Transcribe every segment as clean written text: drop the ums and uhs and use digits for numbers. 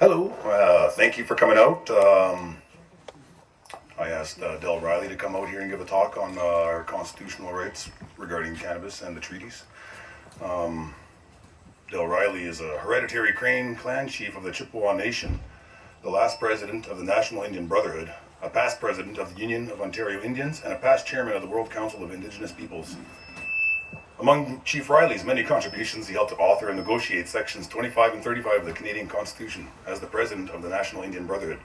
Hello, thank you for coming out. I asked Del Riley to come out here and give a talk on our constitutional rights regarding cannabis and the treaties. Del Riley is a Hereditary Crane Clan Chief of the Chippewa Nation, the last president of the National Indian Brotherhood, a past president of the Union of Ontario Indians, and a past chairman of the World Council of Indigenous Peoples. Among Chief Riley's many contributions, he helped to author and negotiate sections 25 and 35 of the Canadian Constitution as the president of the National Indian Brotherhood.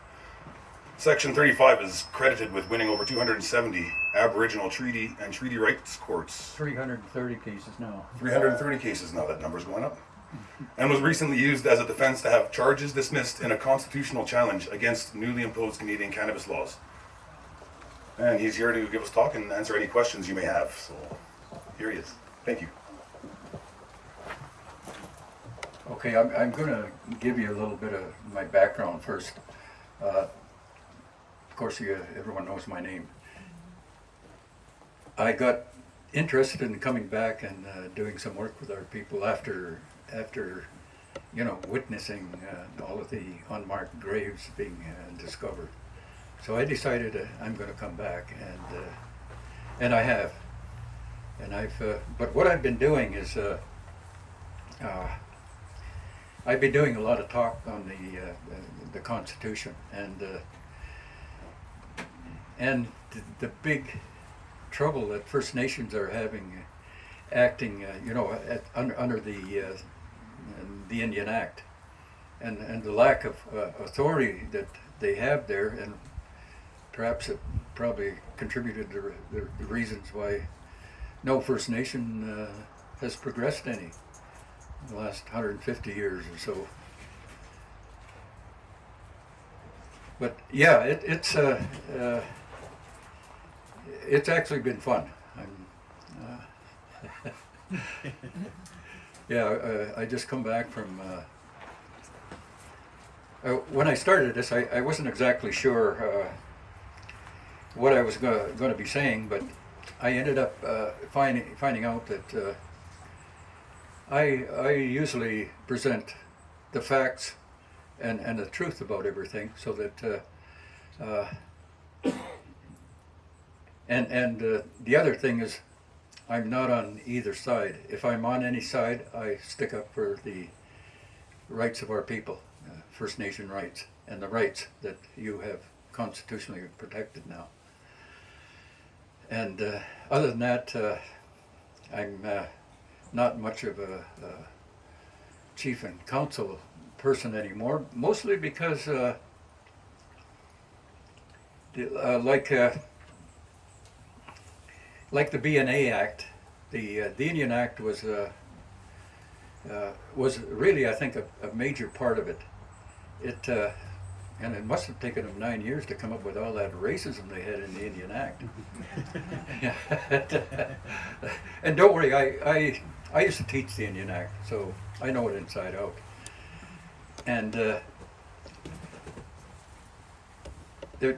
Section 35 is credited with winning over 270 Aboriginal treaty and treaty rights courts. 330 cases now. 330 cases now, that number's going up. And was recently used as a defense to have charges dismissed in a constitutional challenge against newly imposed Canadian cannabis laws. And he's here to give us a talk and answer any questions you may have. So here he is. Thank you. Okay, I'm going to give you a little bit of my background first. Of course, everyone knows my name. I got interested in coming back and doing some work with our people after witnessing all of the unmarked graves being discovered. So I decided I'm going to come back, and I have. And but what I've been doing is, I've been doing a lot of talk on the Constitution, and the big trouble that First Nations are having, acting, under the Indian Act, and the lack of authority that they have there, and perhaps it probably contributed to the reasons why no First Nation has progressed any in the last 150 years or so. But yeah, it's actually been fun. I just come back from. When I started this, I wasn't exactly sure what I was going to be saying, but I ended up finding out that I usually present the facts and the truth about everything, so that the other thing is, I'm not on either side. If I'm on any side, I stick up for the rights of our people, First Nation rights, and the rights that you have constitutionally protected now. And other than that, I'm not much of a chief and council person anymore, mostly because like the BNA Act, the Indian Act was really, I think, a major part of it. And it must have taken them 9 years to come up with all that racism they had in the Indian Act. And don't worry, I used to teach the Indian Act, so I know it inside out. And I'd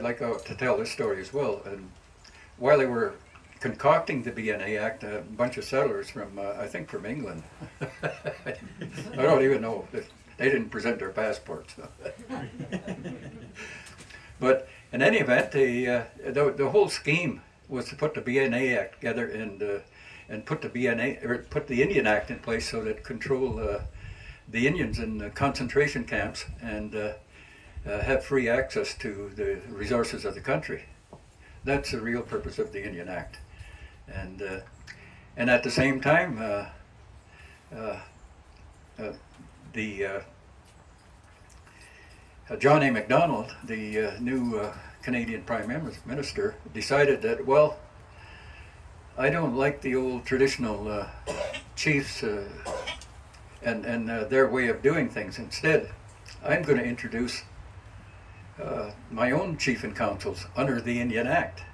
like to tell this story as well. And while they were concocting the BNA Act, a bunch of settlers from, I think from England, I don't even know if they didn't present their passports. But in any event, the whole scheme was to put the BNA Act together and put the Indian Act in place so that control the Indians in the concentration camps and have free access to the resources of the country. That's the real purpose of the Indian Act. And at the same time, John A. Macdonald, the new Canadian Prime Minister, decided that, well, I don't like the old traditional chiefs and their way of doing things. Instead, I'm going to introduce my own chief and councils under the Indian Act.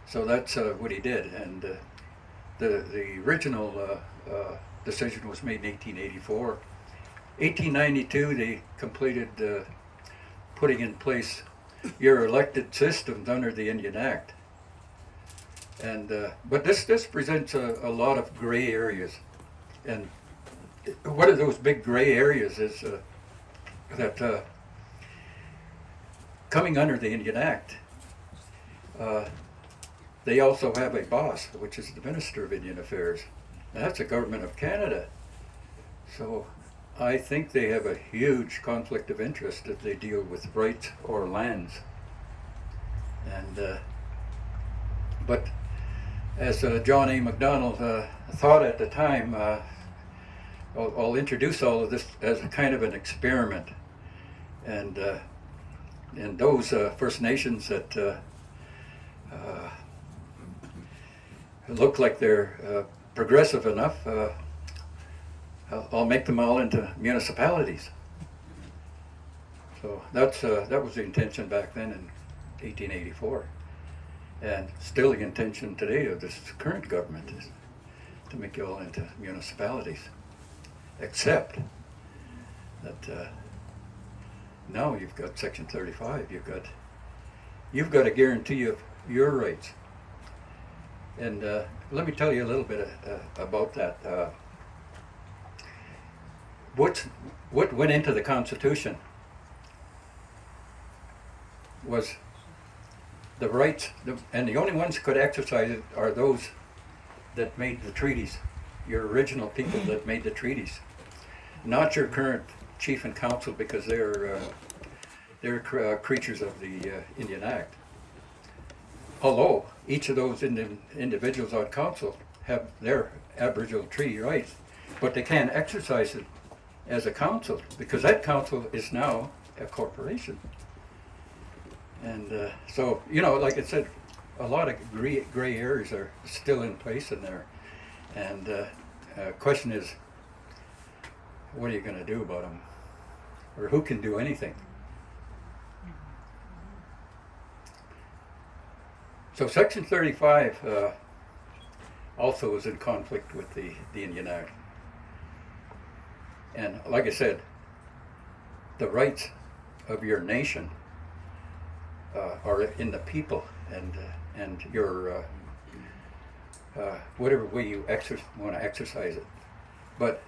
So that's what he did, and the original decision was made in 1884. 1892, they completed putting in place your elected systems under the Indian Act. And but this presents a lot of gray areas, and one of those big gray areas is that coming under the Indian Act, they also have a boss, which is the Minister of Indian Affairs. And that's the government of Canada. So I think they have a huge conflict of interest if they deal with rights or lands. And but as John A. Macdonald thought at the time, I'll introduce all of this as a kind of an experiment. And those First Nations that look like they're progressive enough, I'll make them all into municipalities. So that was the intention back then in 1884, and still the intention today of this current government is to make you all into municipalities, except that now you've got Section 35. You've got a guarantee of your rights. And let me tell you a little bit about that. What went into the Constitution was the rights, and the only ones who could exercise it are those that made the treaties, your original people that made the treaties, not your current chief and council, because they're creatures of the Indian Act. Although each of those individuals on council have their Aboriginal treaty rights, but they can't exercise it as a council, because that council is now a corporation. And so, like I said, a lot of gray areas are still in place in there. And question is, what are you going to do about them? Or who can do anything? So Section 35 also is in conflict with the Indian Act. And like I said, the rights of your nation are in the people, and your whatever way you want to exercise it. But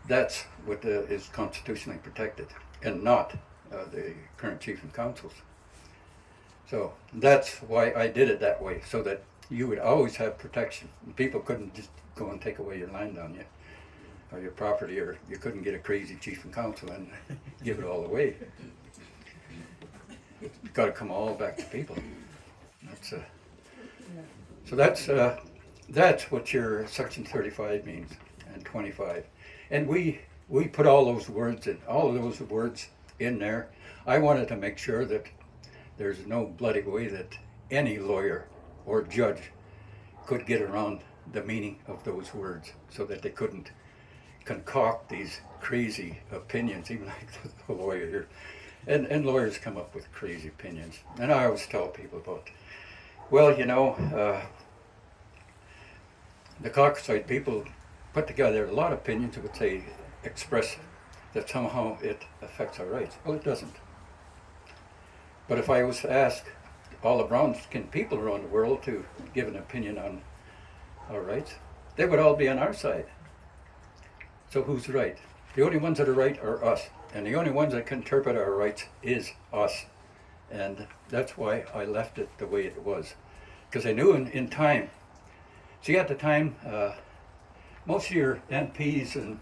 that's what is constitutionally protected, and not the current chief and councils. So that's why I did it that way, so that you would always have protection. People couldn't just go and take away your land on you, or your property, or you couldn't get a crazy chief and council and give it all away. It's got to come all back to people. That's what your Section 35 means, and 25. And we put all those words in there. I wanted to make sure that there's no bloody way that any lawyer or judge could get around the meaning of those words, so that they couldn't concoct these crazy opinions, even like the lawyer here. And lawyers come up with crazy opinions. And I always tell people about, the Caucasoid people put together a lot of opinions which they express that somehow it affects our rights. Well, it doesn't. But if I was to ask all the brown-skinned people around the world to give an opinion on our rights, they would all be on our side. So who's right? The only ones that are right are us. And the only ones that can interpret our rights is us. And that's why I left it the way it was. Because I knew in time, see, at the time, most of your MPs and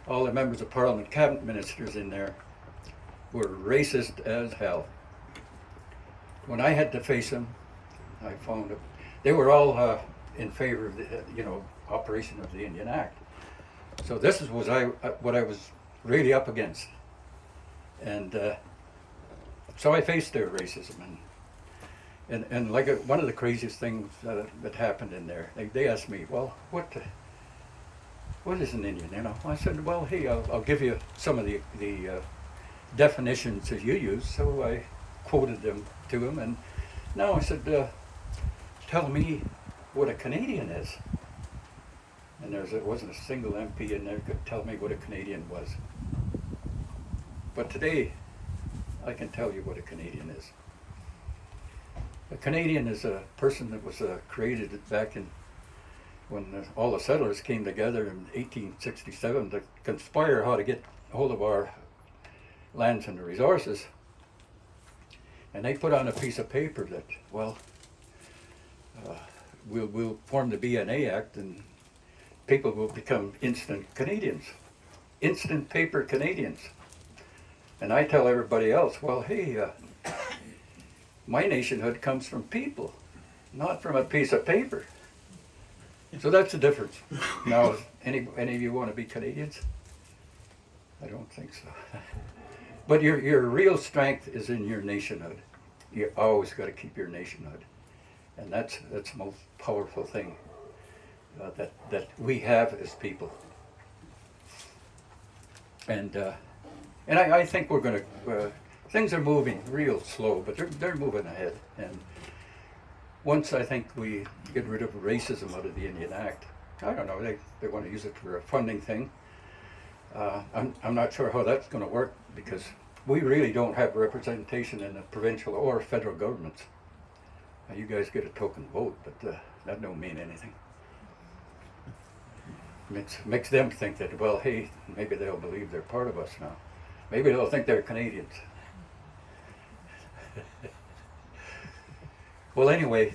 all the members of Parliament, cabinet ministers in there, were racist as hell. When I had to face them, I found that they were all in favor of the operation of the Indian Act. So this was what I was really up against. And so I faced their racism. And like one of the craziest things that happened in there, they asked me, well, what is an Indian? I said, well, hey, I'll give you some of the definitions that you use. So I quoted them to him, and now I said, tell me what a Canadian is. And there wasn't a single MP in there who could tell me what a Canadian was. But today, I can tell you what a Canadian is. A Canadian is a person that was created back in when all the settlers came together in 1867 to conspire how to get hold of our lands and the resources. And they put on a piece of paper that, well, we'll form the BNA Act and people will become instant Canadians, instant paper Canadians. And I tell everybody else, well, hey, my nationhood comes from people, not from a piece of paper. So that's the difference. Now, any of you want to be Canadians? I don't think so. But your real strength is in your nationhood. You always got to keep your nationhood, and that's the most powerful thing that we have as people. And I think we're going to. Things are moving real slow, but they're moving ahead. And once I think we get rid of racism out of the Indian Act, I don't know, they want to use it for a funding thing. I'm not sure how that's going to work because we really don't have representation in the provincial or federal governments. You guys get a token vote, but that don't mean anything. Makes them think that, well, hey, maybe they'll believe they're part of us now. Maybe they'll think they're Canadians. Well, anyway,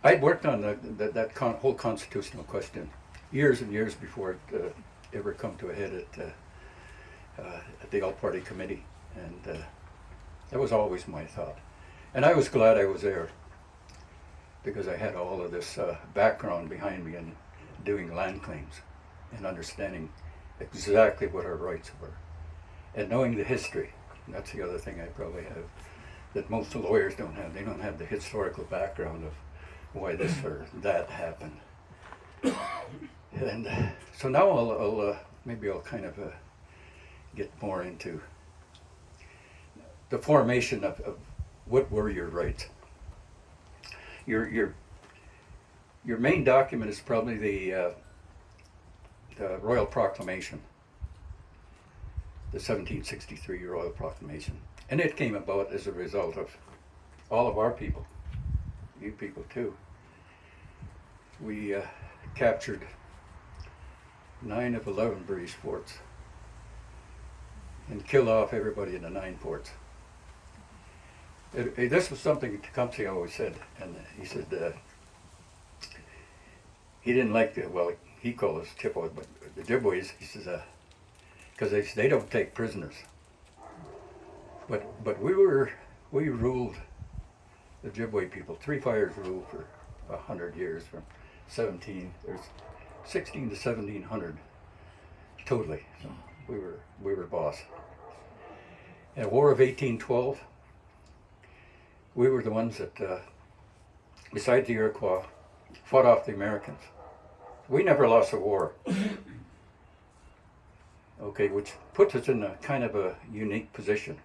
I'd worked on that whole constitutional question years and years before it ever come to a head at the all-party committee, and that was always my thought. And I was glad I was there because I had all of this background behind me in doing land claims and understanding exactly what our rights were and knowing the history. And that's the other thing I probably have that most lawyers don't have. They don't have the historical background of why this or that happened. And so now I'll kind of get more into the formation of what were your rights. Your main document is probably the Royal Proclamation, the 1763 Royal Proclamation. And it came about as a result of all of our people, you people too. We captured 9 of 11 British forts and killed off everybody in the 9 forts. This was something Tecumseh always said, and he said he didn't like he called us Chippewa, but the Ojibways, he says, because they don't take prisoners. But we ruled the Ojibwe people. 3 fires ruled for 100 years, from 16 to 1700, totally. So we were boss. In the War of 1812, we were the ones that, besides the Iroquois, fought off the Americans. We never lost a war. Okay, which puts us in a kind of a unique position.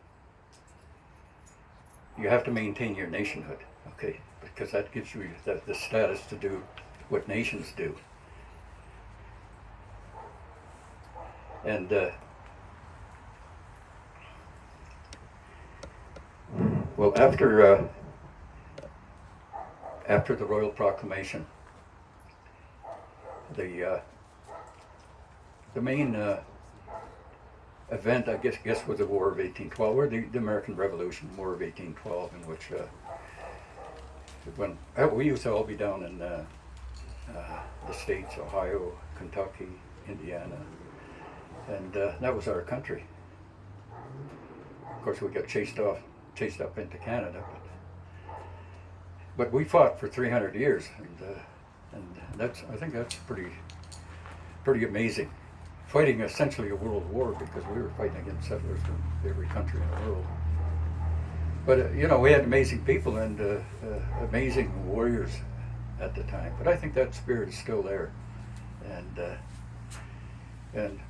You have to maintain your nationhood, okay, because that gives you the status to do what nations do. And well, after the Royal Proclamation, the main event, I guess, was the War of 1812, or the American Revolution, War of 1812, in which we used to all be down in the states, Ohio, Kentucky, Indiana, and that was our country. Of course, we got chased up into Canada, but we fought for 300 years, and I think that's pretty amazing. Fighting essentially a world war, because we were fighting against settlers from every country in the world. But we had amazing people and amazing warriors at the time. But I think that spirit is still there, and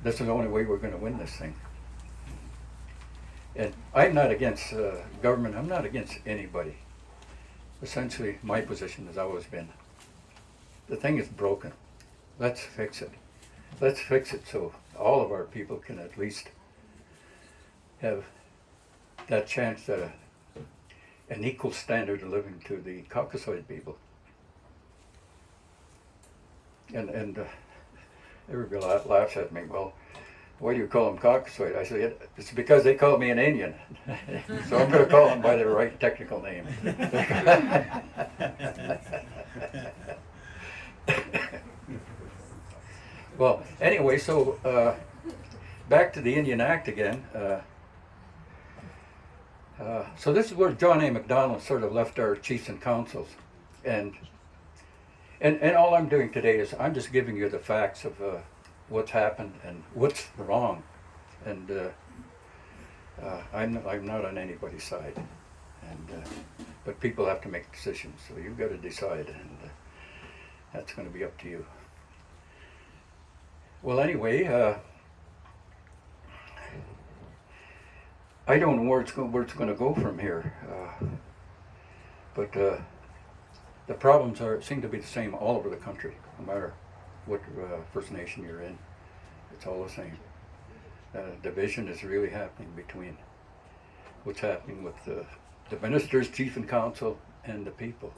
this is the only way we're going to win this thing. And I'm not against government. I'm not against anybody. Essentially, my position has always been, the thing is broken. Let's fix it. Let's fix it so all of our people can at least have that chance to an equal standard of living to the Caucasoid people. And everybody laughs at me. Well, why do you call them Caucasoid? I say, it's because they call me an Indian. So I'm going to call them by their right technical name. Well, anyway, so back to the Indian Act again. So this is where John A. Macdonald sort of left our chiefs and councils. And all I'm doing today is I'm just giving you the facts of what's happened and what's wrong. And I'm not on anybody's side. And but people have to make decisions, so you've got to decide, and that's going to be up to you. Well, anyway, I don't know where it's going to go from here, but the problems seem to be the same all over the country, no matter what First Nation you're in. It's all the same. Division is really happening between what's happening with the ministers, chief and council, and the people.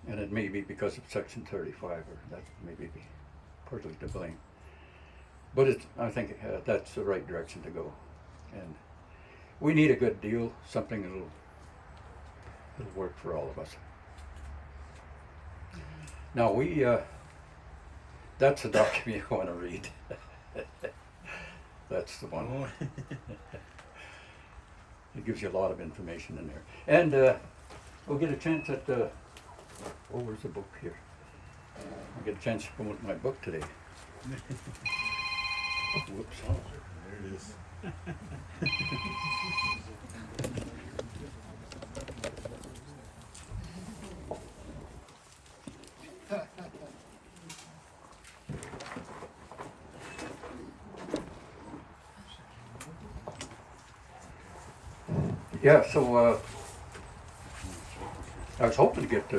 And it may be because of Section 35, or that may be partly to blame. But I think that's the right direction to go. And we need a good deal, something that'll work for all of us. Now that's the document you want to read. That's the one. It gives you a lot of information in there. And we'll get a chance at where's the book here? I'll get a chance to promote my book today. Whoops. Oh, there it is. Yeah, so I was hoping to get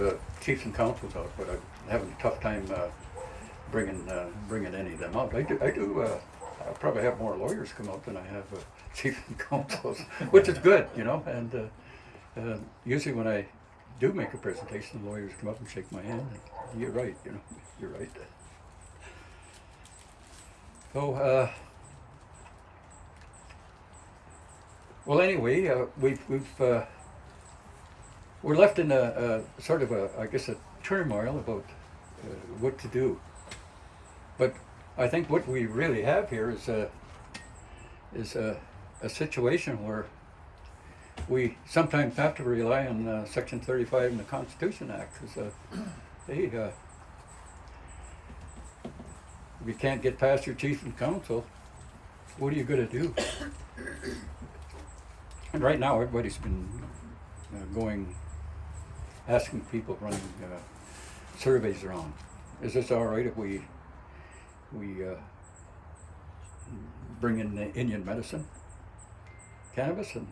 chiefs and councils out, but I'm having a tough time bringing any of them out. I do. I probably have more lawyers come out than I have chiefs and councils, which is good, you know. And usually when I do make a presentation, the lawyers come up and shake my hand. And, you're right, you know. You're right. So. Well, anyway, we're left in a sort of I guess, a turmoil about what to do. But I think what we really have here is a situation where we sometimes have to rely on Section 35 in the Constitution Act. Because, hey, if you can't get past your chief and council, what are you going to do? And right now, everybody's been asking people, running surveys around. Is this all right if we bring in the Indian medicine, cannabis, and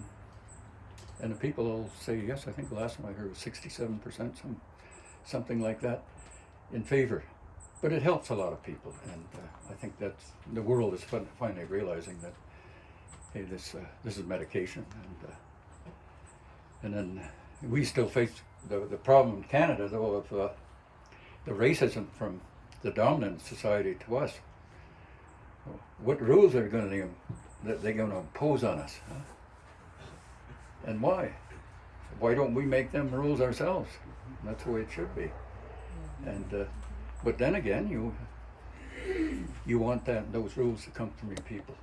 the people will say yes. I think the last time I heard was 67%, something like that, in favor. But it helps a lot of people, and I think that the world is finally realizing that. Hey, this is medication, and then we still face the problem in Canada, though, of the racism from the dominant society to us. What rules are they're going to impose on us, huh? And why? Why don't we make them rules ourselves? That's the way it should be. And but then again, you want those rules to come from your people.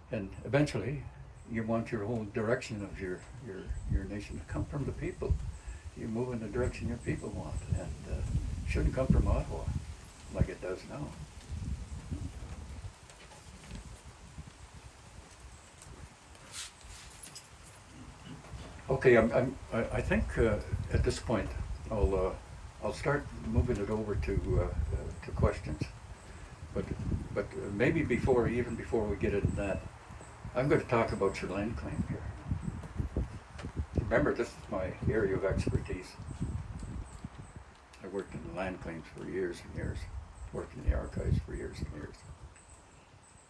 And eventually, you want your whole direction of your nation to come from the people. You move in the direction your people want, and it shouldn't come from Ottawa like it does now. Okay, I think at this point I'll start moving it over to questions. But maybe even before we get into that, I'm going to talk about your land claim here. Remember, this is my area of expertise. I worked in the land claims for years and years, worked in the archives for years and years.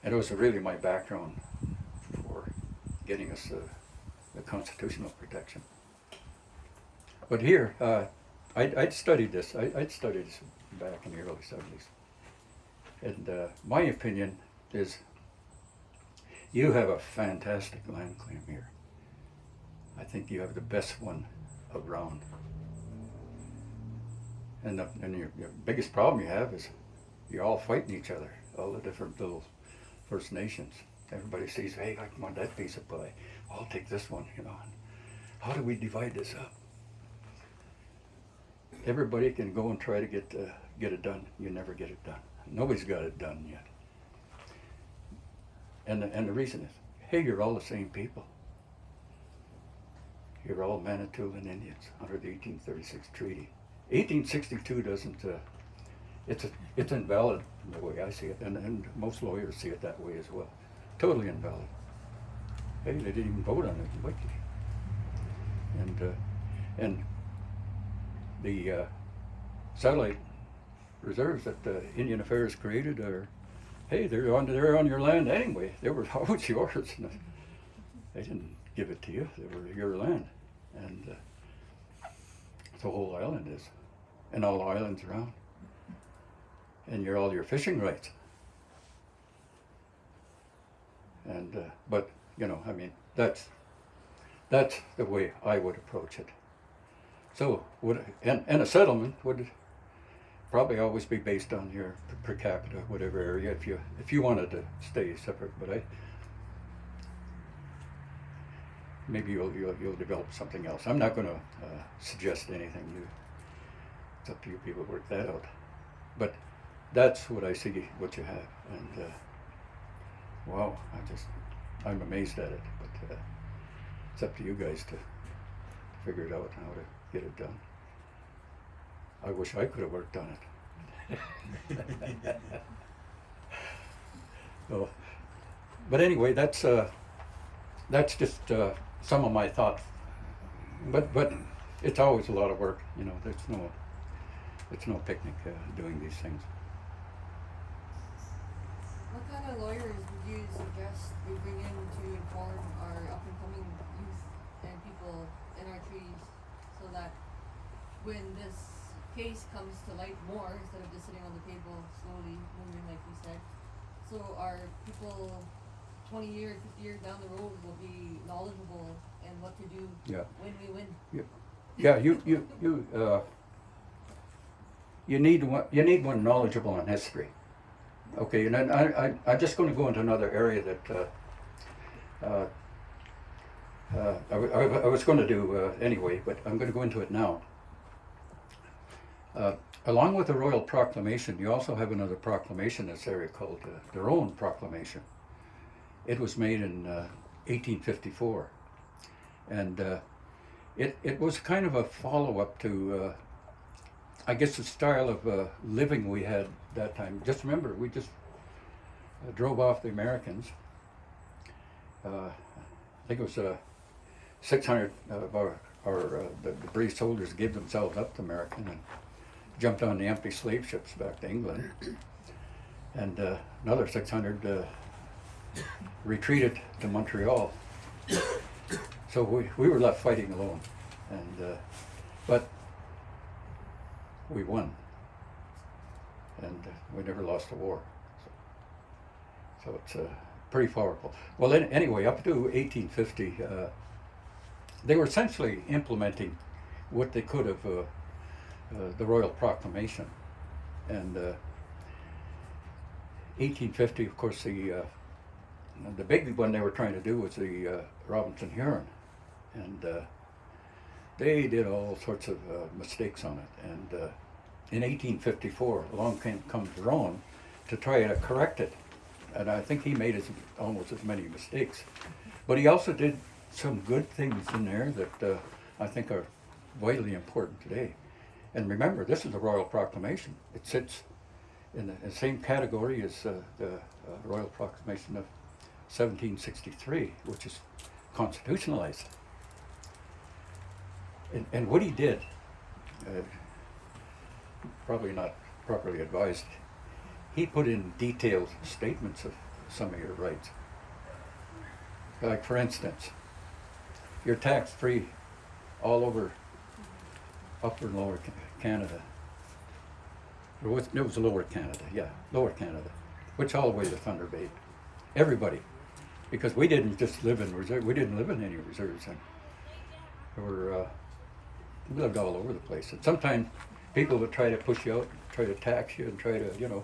And it was really my background for getting us the constitutional protection. But here, I'd studied this. I'd studied this back in the early 70s. And my opinion is you have a fantastic land claim here. I think you have the best one around. And your biggest problem you have is you're all fighting each other, all the different little First Nations. Everybody sees, hey, I want that piece of pie. I'll take this one, you know. And how do we divide this up? Everybody can go and try to get it done. You never get it done. Nobody's got it done yet. And the reason is, hey, you're all the same people. You're all Manitoulin Indians under the 1836 treaty. 1862 doesn't, it's invalid the way I see it, and most lawyers see it that way as well. Totally invalid. Hey, they didn't even vote on it, what? And the satellite reserves that Indian Affairs created are, hey, they're on your land anyway. They were always yours. They didn't give it to you. They were your land, and the whole island is, and all the islands around, and you're all your fishing rights. And but you know, I mean, that's the way I would approach it. So and a settlement would probably always be based on your per capita, whatever area, if you wanted to stay separate. But maybe you'll develop something else. I'm not going to suggest anything. It's up to you people to work that out. But that's what I see, what you have, and wow, I'm amazed at it. But it's up to you guys to figure it out and how to get it done. I wish I could have worked on it. So, but anyway, that's just some of my thoughts. But it's always a lot of work, you know. It's no picnic doing these things. What kind of lawyers would you suggest we bring in to inform our up-and-coming youth and people in our trees, so that when this case comes to light more, instead of just sitting on the table slowly moving like you said, so our people 20 years, 50 years down the road will be knowledgeable in what to do when we win? Yeah, you need one knowledgeable on history. Okay, and then I'm just going to go into another area that I was going to do anyway, but I'm going to go into it now. Along with the Royal Proclamation, you also have another proclamation in this area called the Rowan Proclamation. It was made in 1854, and it was kind of a follow-up to I guess the style of living we had that time. Just remember, we just drove off the Americans. I think it was 600 of the British soldiers gave themselves up to America and jumped on the empty slave ships back to England. And another 600 retreated to Montreal. So we were left fighting alone. And but we won, and we never lost a war. So it's pretty powerful. Well, anyway, up to 1850, they were essentially implementing what they could of the Royal Proclamation. And 1850, of course, the big one they were trying to do was the Robinson Huron, and they did all sorts of mistakes on it, and in 1854 along comes Rowan to try to correct it, and I think he made almost as many mistakes, but he also did some good things in there that I think are vitally important today. And remember, this is the Royal Proclamation. It sits in the same category as the Royal Proclamation of 1763, which is constitutionalized. And what he did, probably not properly advised, he put in detailed statements of some of your rights. Like for instance, you're tax-free all over Upper and Lower Canada. It was Lower Canada, yeah, Lower Canada, which all the way to Thunder Bay. Everybody, because we didn't just live in reserve. We didn't live in any reserves, and we lived all over the place. And sometimes people would try to push you out, try to tax you, and try to, you know.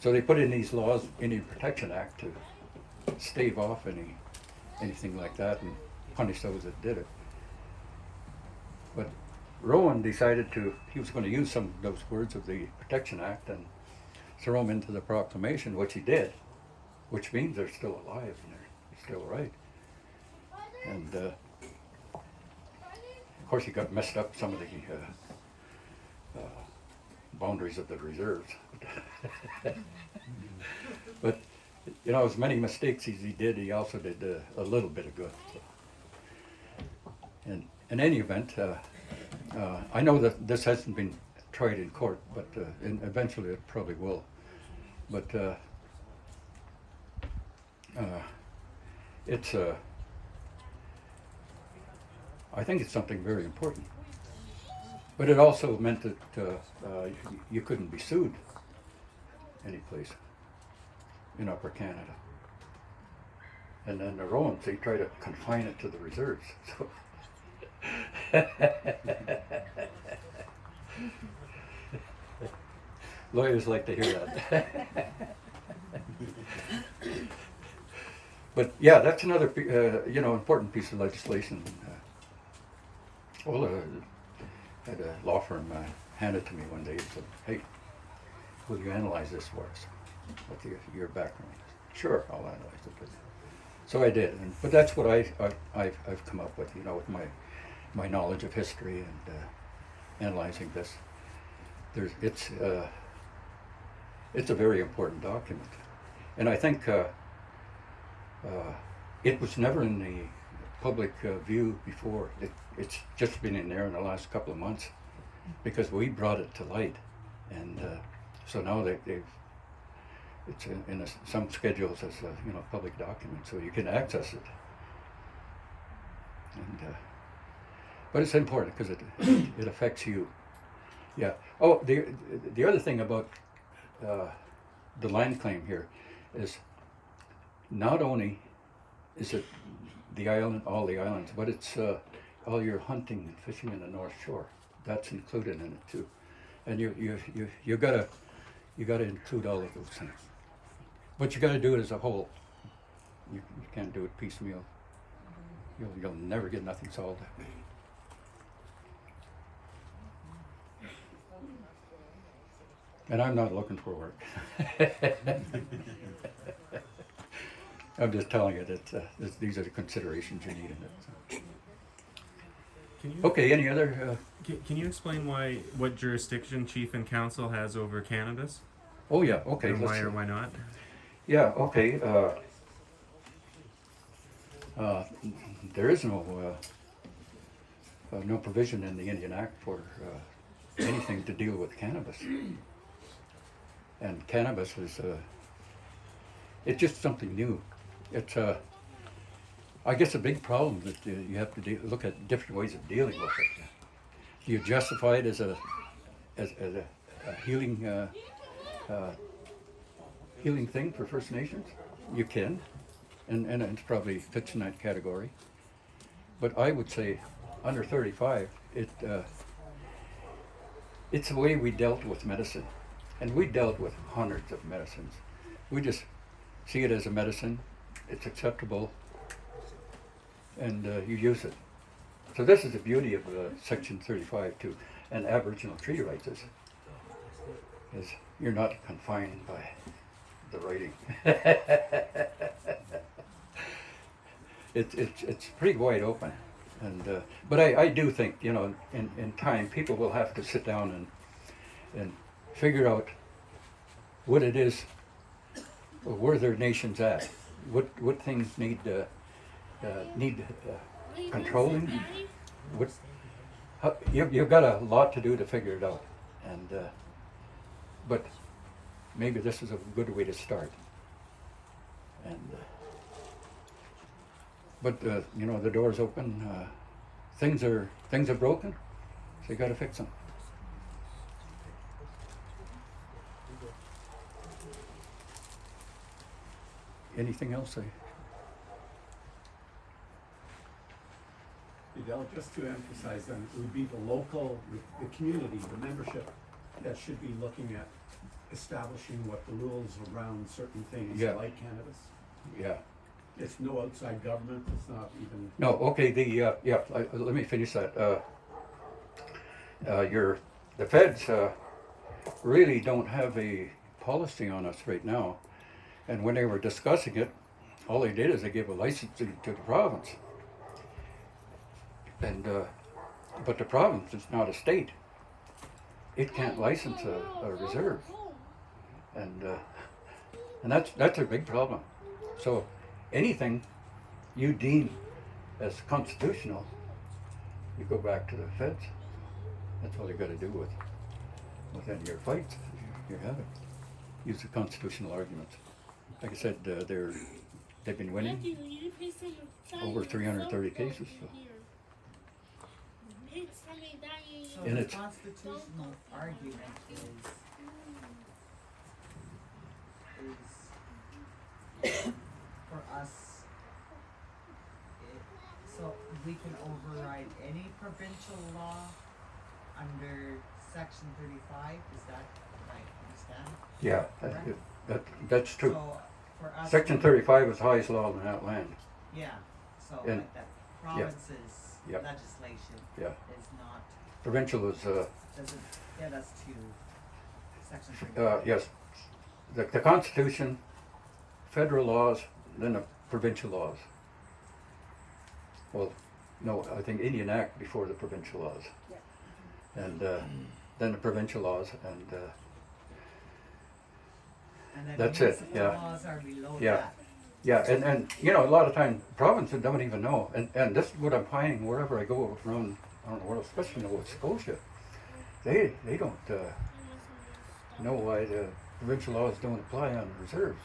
So they put in these laws, Indian Protection Act, to stave off anything like that and punish those that did it. But Rowan decided he was going to use some of those words of the Protection Act and throw them into the proclamation, which he did, which means they're still alive and they're still right. And of course he got messed up some of the boundaries of the reserves. But, you know, as many mistakes as he did, he also did a little bit of good. So. And in any event, I know that this hasn't been tried in court, but and eventually it probably will. But it's I think it's something very important. But it also meant that you couldn't be sued any place in Upper Canada. And then the Rowans, they try to confine it to the reserves. So lawyers like to hear that. But yeah, that's another important piece of legislation. I had a law firm hand it to me one day and said, "Hey, will you analyze this for us? What your background is?" "Sure, I'll analyze it." So I did, but that's what I've come up with, with my knowledge of history and analyzing this. It's a very important document, and I think it was never in the public view before. It's just been in there in the last couple of months because we brought it to light, and so now it's in some schedules as a public document, so you can access it. And but it's important because it affects you. Yeah. Oh, the other thing about the land claim here is not only is it all the islands, but it's all your hunting and fishing in the North Shore. That's included in it too, and you gotta include all of those things. But you gotta do it as a whole. You can't do it piecemeal. You'll never get nothing solved. And I'm not looking for work. I'm just telling you that these are the considerations you need in it. So. Okay, any other? Can you explain what jurisdiction Chief and Council has over cannabis? Oh yeah, okay. And why or why not? Yeah, okay. There is no provision in the Indian Act for anything to deal with cannabis. And cannabis is it's just something new. It's I guess a big problem that you have to look at different ways of dealing with it. Do you justify it as a healing healing thing for First Nations? You can, and it probably fits in that category. But I would say under 35, it's the way we dealt with medicine. And we dealt with hundreds of medicines. We just see it as a medicine, it's acceptable, and you use it. So this is the beauty of Section 35 too, and Aboriginal treaty rights is you're not confined by the writing. It's pretty wide open, and but I do think in time people will have to sit down and figure out what it is, where their nation's at, what things need controlling. You've got a lot to do to figure it out, and but maybe this is a good way to start. And but you know, the door's open. Things are broken, so you got to fix them. Anything else? Fidel, just to emphasize, then, it would be the local, the community, the membership that should be looking at establishing what the rules around certain things Yeah. like cannabis. Yeah. It's no outside government, it's not even. No. Okay. Let me finish that. The feds really don't have a policy on us right now, and when they were discussing it, all they did is they gave a license to the province. And but the province is not a state. It can't license a reserve, and that's a big problem. So anything you deem as constitutional, you go back to the feds. That's all you got to do with any of your fights. You have it. Use the constitutional arguments. Like I said, they've been winning over 330 cases. So. So And the it's- constitutional argument is for us, so we can override any provincial law under section 35, is that right, understand? Yeah, that's true. So for us. Section 35 is highest law in that land. Yeah, so And- like that province's Yeah. legislation Yeah. is not, Provincial is, doesn't get us to section 35. yes, the Constitution, federal laws, then the provincial laws. Well, no, I think Indian Act before the provincial laws. Yeah. And then the provincial laws, and And then that's it, municipal yeah. laws are below Yeah. that. yeah, and you know, a lot of times provinces don't even know, and this is what I'm finding wherever I go around the world, especially in Nova Scotia. They don't know why the provincial laws don't apply on reserves.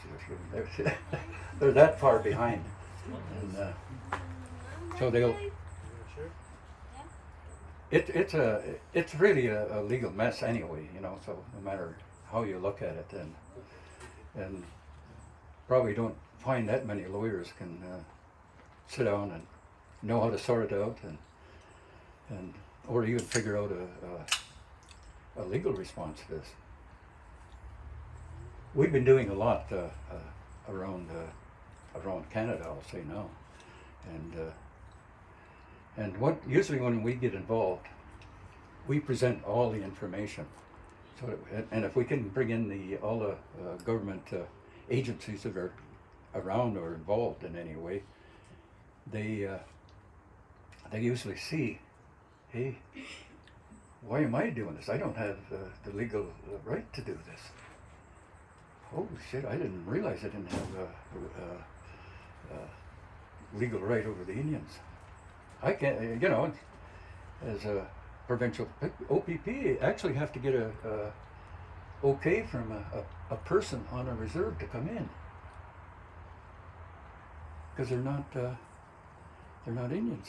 They're that far behind, and so they'll. It's really a legal mess anyway, you know. So no matter how you look at it, and probably don't find that many lawyers can sit down and know how to sort it out, and or even figure out a legal response to this. We've been doing a lot around Canada, I'll say now, and what usually when we get involved, we present all the information. So and if we can bring in all the government agencies that are around or involved in any way, they usually see, hey, why am I doing this? I don't have the legal right to do this. Oh shit, I didn't realize I didn't have a legal right over the Indians. I can't, you know, as a provincial OPP, actually have to get a okay from a person on a reserve to come in, because they're not Indians.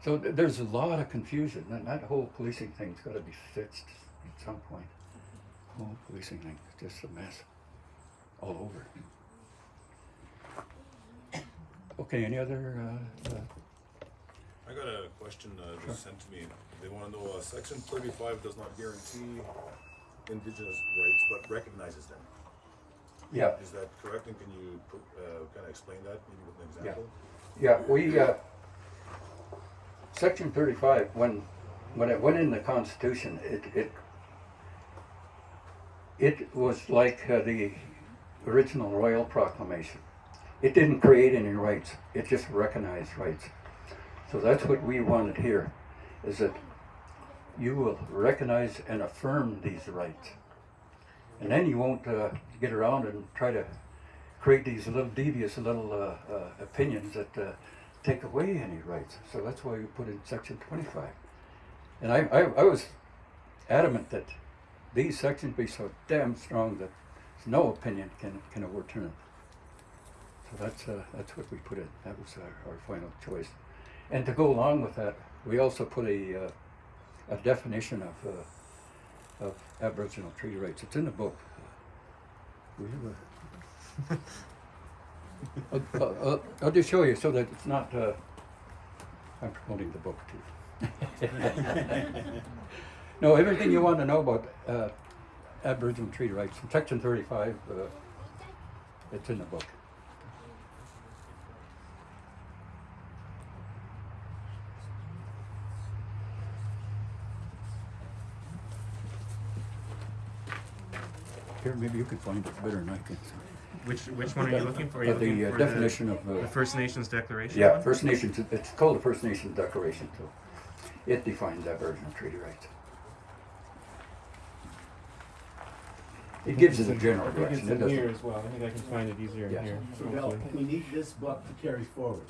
So there's a lot of confusion, and that whole policing thing's got to be fixed at some point. The whole policing thing is just a mess all over. Okay, any other? I got a question just sent to me. They want to know Section 35 does not guarantee Indigenous rights, but recognizes them. Yeah, Is that correct? And can you kind of explain that maybe with an example? yeah. We Section 35, when it went in the Constitution, it was like the original Royal Proclamation. It didn't create any rights. It just recognized rights. So that's what we wanted here, is that you will recognize and affirm these rights. And then you won't get around and try to create these little devious little opinions that take away any rights. So that's why we put in Section 25. And I was adamant that these sections be so damn strong that no opinion can overturn it. So that's what we put in. That was our final choice. And to go along with that, we also put a definition of Aboriginal treaty rights. It's in the book. We have I'll just show you so that it's not. I'm promoting the book too. No, everything you want to know about Aboriginal treaty rights in Section 35. It's in the book. Here, maybe you can find it better than I can. Which one are you looking for? Are you looking The for definition of the First Nations Declaration? yeah, one? First Nations. It's called the First Nations Declaration. So it defines Aboriginal treaty rights. It gives it a general I think direction. it's It in doesn't. here as well. I think I can find it easier Yeah. in here. So Bill, we need this book to carry forward.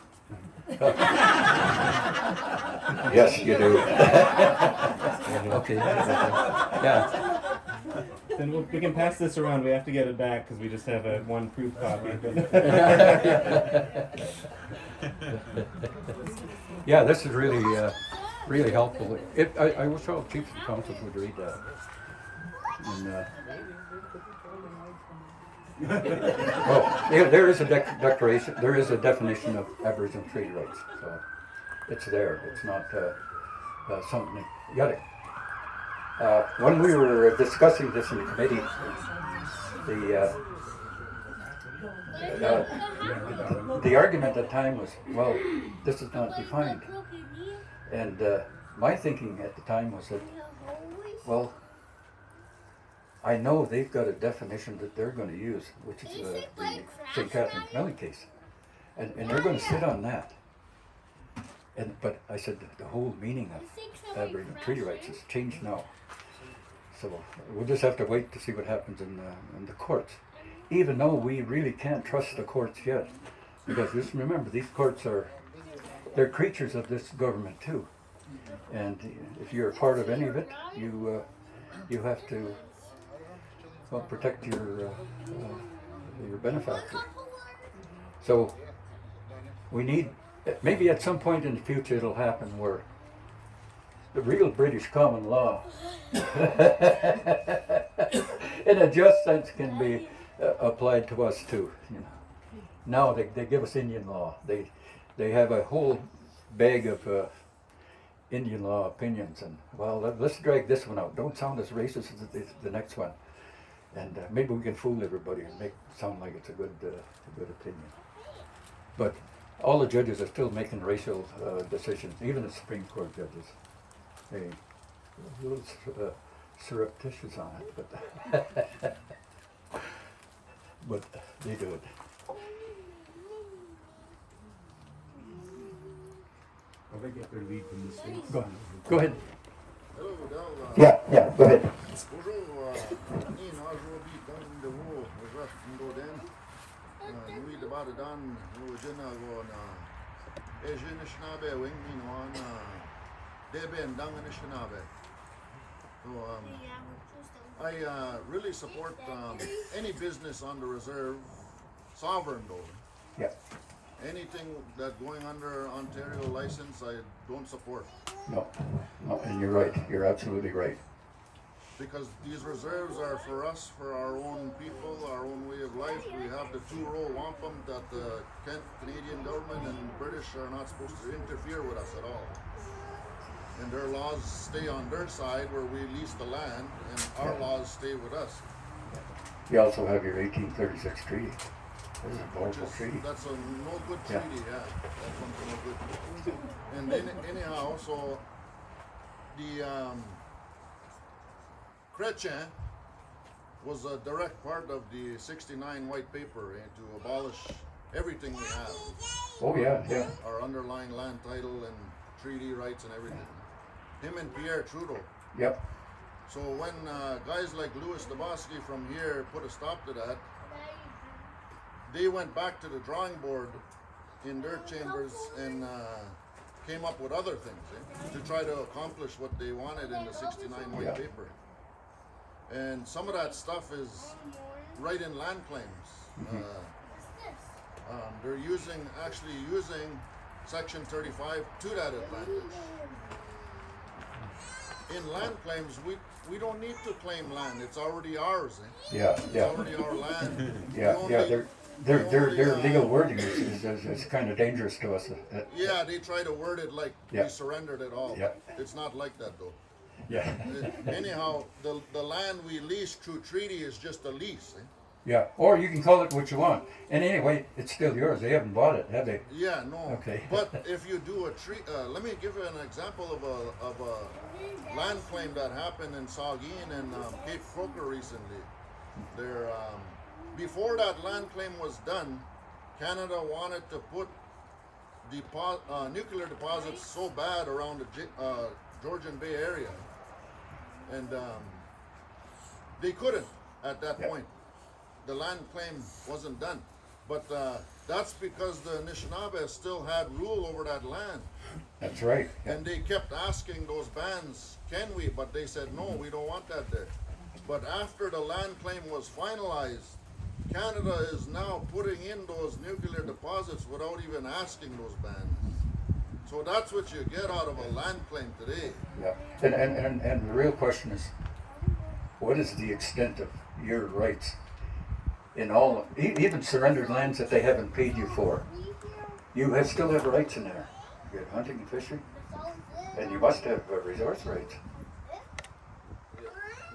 Yes, you do. Okay. Yeah. Then we can pass this around. We have to get it back because we just have a one proof copy. Yeah, this is really helpful. I wish all chiefs and councils would read that. And, yeah, there is a declaration. There is a definition of Aboriginal treaty rights. So it's there. It's not something you got it. When we were discussing this in committee, the argument at the time was, well, this is not defined. And my thinking at the time was that, well, I know they've got a definition that they're going to use, which is the St. Catherine Canelli case, and they're going to sit on that. But I said the whole meaning of Aboriginal treaty rights has changed now. So we'll just have to wait to see what happens in the courts. Even though we really can't trust the courts yet, because just remember, these courts they're creatures of this government too, and if you're a part of any of it, you have to protect your benefactor. So we need, maybe at some point in the future it'll happen where the real British common law in a just sense can be applied to us too. You know. Now they give us Indian law. They have a whole bag of Indian law opinions, and well, let's drag this one out. Don't sound as racist as the next one. And maybe we can fool everybody and make it sound like it's a good opinion. But all the judges are still making racial decisions, even the Supreme Court judges. They're a little surreptitious on it, but they do it. Well, they get their lead from the States. Go ahead. Hello, Dal. Yeah, go ahead. Bonjour. Ni najo bi dan de wo raf ndo den. Nui de ba dan wo jena go na. E jena shnabe wing ni no an de ben dang na shnabe. So I really support any business on the reserve, sovereign though. Yeah. Anything that going under Ontario license, I don't support. No, and you're right. You're absolutely right. Because these reserves are for us, for our own people, our own way of life. We have the two-row wampum that the Canadian government and British are not supposed to interfere with us at all. And their laws stay on their side where we lease the land, and our laws stay with us. You also have your 1836 treaty. This is a powerful treaty. That's a no good Yeah. treaty, yeah. That one's no good. And then anyhow, so the Chrétien was a direct part of the 69 white paper to abolish everything we have. Oh yeah, yeah. Our underlying land title and treaty rights and everything. Him and Pierre Trudeau. Yep. So when guys like Louis Dabowski from here put a stop to that, they went back to the drawing board in their chambers and came up with other things to try to accomplish what they wanted in the 69 white Yeah. paper. And some of that stuff is right in land claims. they're actually using Section 35 to that advantage. In land claims, we don't need to claim land. It's already ours. Yeah, It's yeah, already our land. yeah, The yeah. only- Their legal wording is kind of dangerous to us. Yeah, they try to word it like Yeah. we surrendered it all. Yeah. It's not like that though. Yeah, Anyhow, the land we lease through treaty is just a lease. yeah. Or you can call it what you want. And anyway, it's still yours. They haven't bought it, have they? Yeah, no. Okay. But if you do let me give you an example of a land claim that happened in Saugeen and Cape Croker recently. There, before that land claim was done, Canada wanted to put nuclear deposits so bad around the Georgian Bay area, and they couldn't at that point. The land claim wasn't done, but that's because the Anishinaabe still had rule over that land, That's right. and they kept asking those bands, "Can we?" But they said, "No, we don't want that there." But after the land claim was finalized, Canada is now putting in those nuclear deposits without even asking those bands. So that's what you get out of a land claim today. Yeah. And the real question is, what is the extent of your rights in all, even surrendered lands that they haven't paid you for? You still have rights in there. You have hunting and fishing, and you must have resource rights.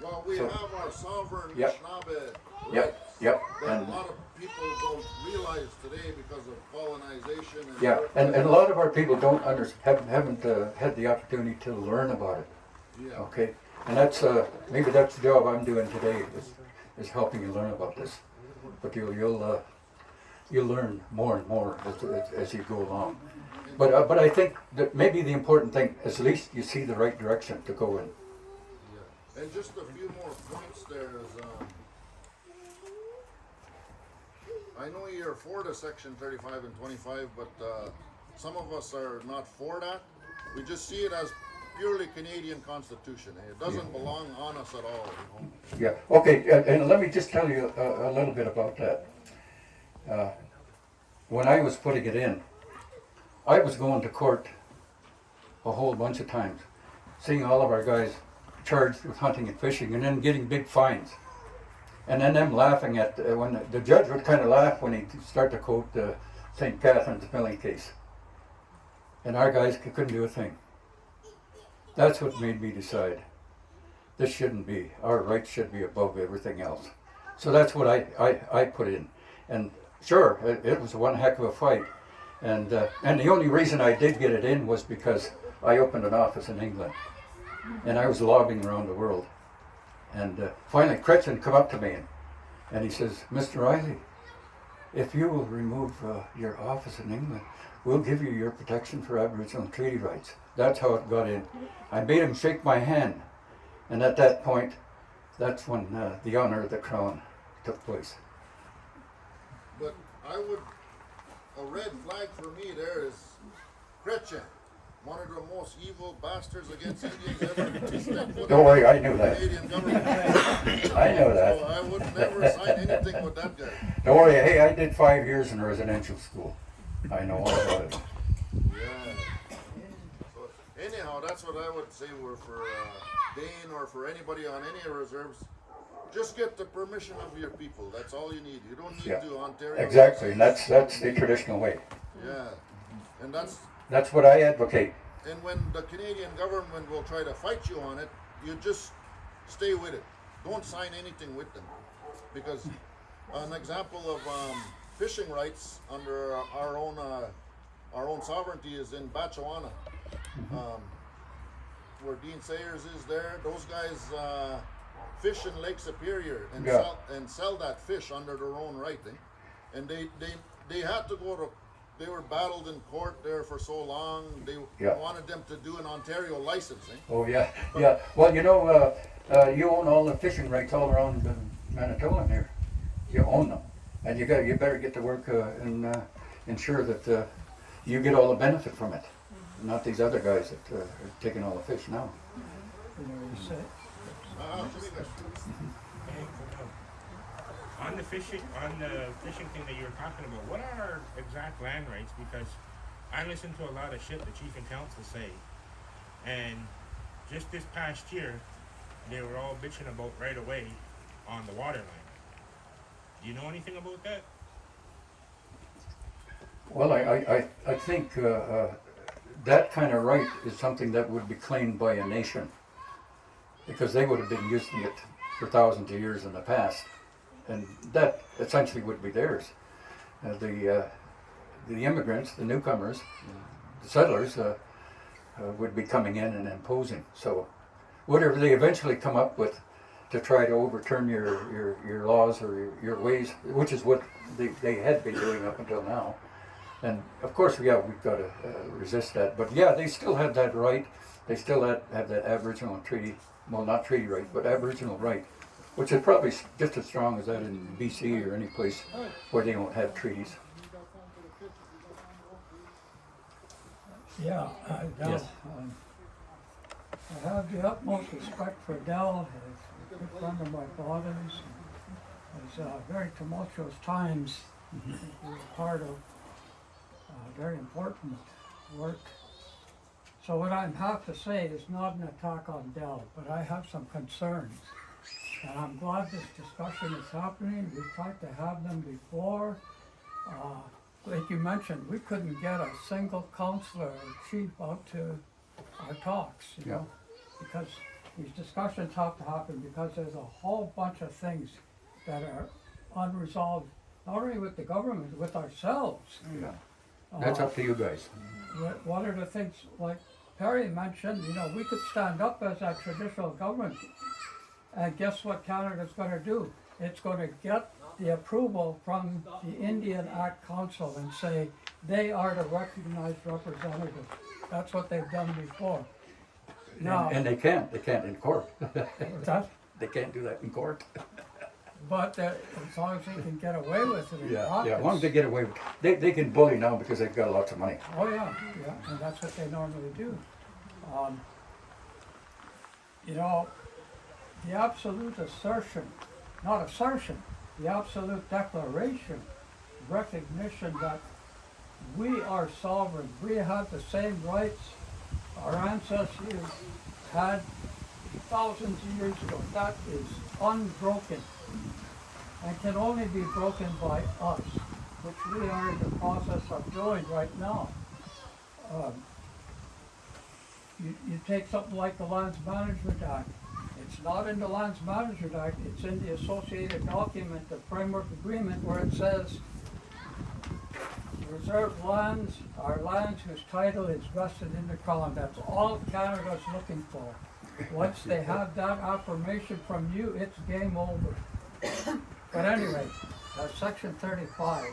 Well, we So- have our sovereign Yep. Anishinaabe Yep, rights yep. that And a lot of people don't realize today because of colonization and yeah, and a lot of our people haven't had the opportunity to learn about it. yeah. Okay, and that's maybe that's the job I'm doing today is helping you learn about this. But you'll learn more and more as you go along. But I think that maybe the important thing is at least you see the right direction to go in. Yeah. And just a few more points there is, I know you're for the Section 35 and 25, but some of us are not for that. We just see it as purely Canadian Constitution. It doesn't belong on us at all. Yeah. Okay. And let me just tell you a little bit about that. When I was putting it in, I was going to court a whole bunch of times, seeing all of our guys charged with hunting and fishing, and then getting big fines, and then them laughing at when the judge would kind of laugh when he'd start to quote the St. Catherine's milling case, and our guys couldn't do a thing. That's what made me decide this shouldn't be. Our rights should be above everything else. So that's what I put in, and sure, it was one heck of a fight. And the only reason I did get it in was because I opened an office in England, and I was lobbying around the world. And finally, Cretchen come up to me, and he says, "Mr. Riley, if you will remove your office in England, we'll give you your protection for Aboriginal and Treaty rights." That's how it got in. I made him shake my hand, and at that point, that's when the honor of the crown took place. But a red flag for me there is Gretchen, one of the most evil bastards against Indians ever to step foot Don't worry, in I knew the that. Canadian government. I know that. So I would never sign anything with that guy. Don't worry, hey, I did 5 years in a residential school. I know all about it. Yeah. So anyhow, that's what I would say for Dane or for anybody on any reserves. Just get the permission of your people. That's all you need. You don't need Yeah. to Ontario. Exactly, and that's the traditional way. Yeah. And That's what I advocate. and when the Canadian government will try to fight you on it, you just stay with it. Don't sign anything with them. Because an example of fishing rights under our own sovereignty is in Batchewana, where Dean Sayers is there. Those guys fish in Lake Superior and Yeah. sell that fish under their own right, and they had to go to. They were battled in court there for so long. They Yeah. wanted them to do an Ontario licensing. Oh yeah, yeah. Well, you know, you own all the fishing rights all around Manitoulin here. You own them, and you better get to work and ensure that you get all the benefit from it, not these other guys that are taking all the fish now. On the fishing thing that you were talking about, what are our exact land rights? Because I listen to a lot of shit the chief and council say, and just this past year, they were all bitching about right away on the water line. Do you know anything about that? Well, I think that kind of right is something that would be claimed by a nation, because they would have been using it for thousands of years in the past, and that essentially would be theirs. The immigrants, the newcomers, the settlers would be coming in and imposing. So whatever they eventually come up with to try to overturn your laws or your ways, which is what they had been doing up until now. And of course, yeah, we've got to resist that. But yeah, they still have that right. They still have that Aboriginal and Treaty, well, not treaty right, but Aboriginal right, which is probably just as strong as that in BC or any place where they don't have treaties. Yeah, Del, Yes. I have the utmost respect for Del. He's a good friend of my father's. It was very tumultuous times. He was part of very important work. So what I have to say is not an attack on Del, but I have some concerns. And I'm glad this discussion is happening. We've tried to have them before. Like you mentioned, we couldn't get a single councillor or chief out to our talks, you know, because these discussions have to happen because there's a whole bunch of things that are unresolved, not only with the government, with ourselves. Yeah. That's up to you guys. One of the things, like Perry mentioned, you know, we could stand up as a traditional government, and guess what Canada's going to do? It's going to get the approval from the Indian Act Council and say they are the recognized representatives. That's what they've done before. Now, And they can't in court. that, They can't do that in court. but as long as they can get away with it in practice. Yeah, as long as they get away with it. They can bully now because they've got lots of money. Oh yeah, and that's what they normally do. You know, the absolute assertion, not assertion, the absolute declaration, recognition that we are sovereign, we have the same rights our ancestors had thousands of years ago. That is unbroken and can only be broken by us, which we are in the process of doing right now. You take something like the Lands Management Act. It's not in the Lands Management Act, it's in the associated document, the framework agreement, where it says reserved lands are lands whose title is vested in the Crown. That's all Canada's looking for. Once they have that affirmation from you, it's game over. But anyway, Section 35.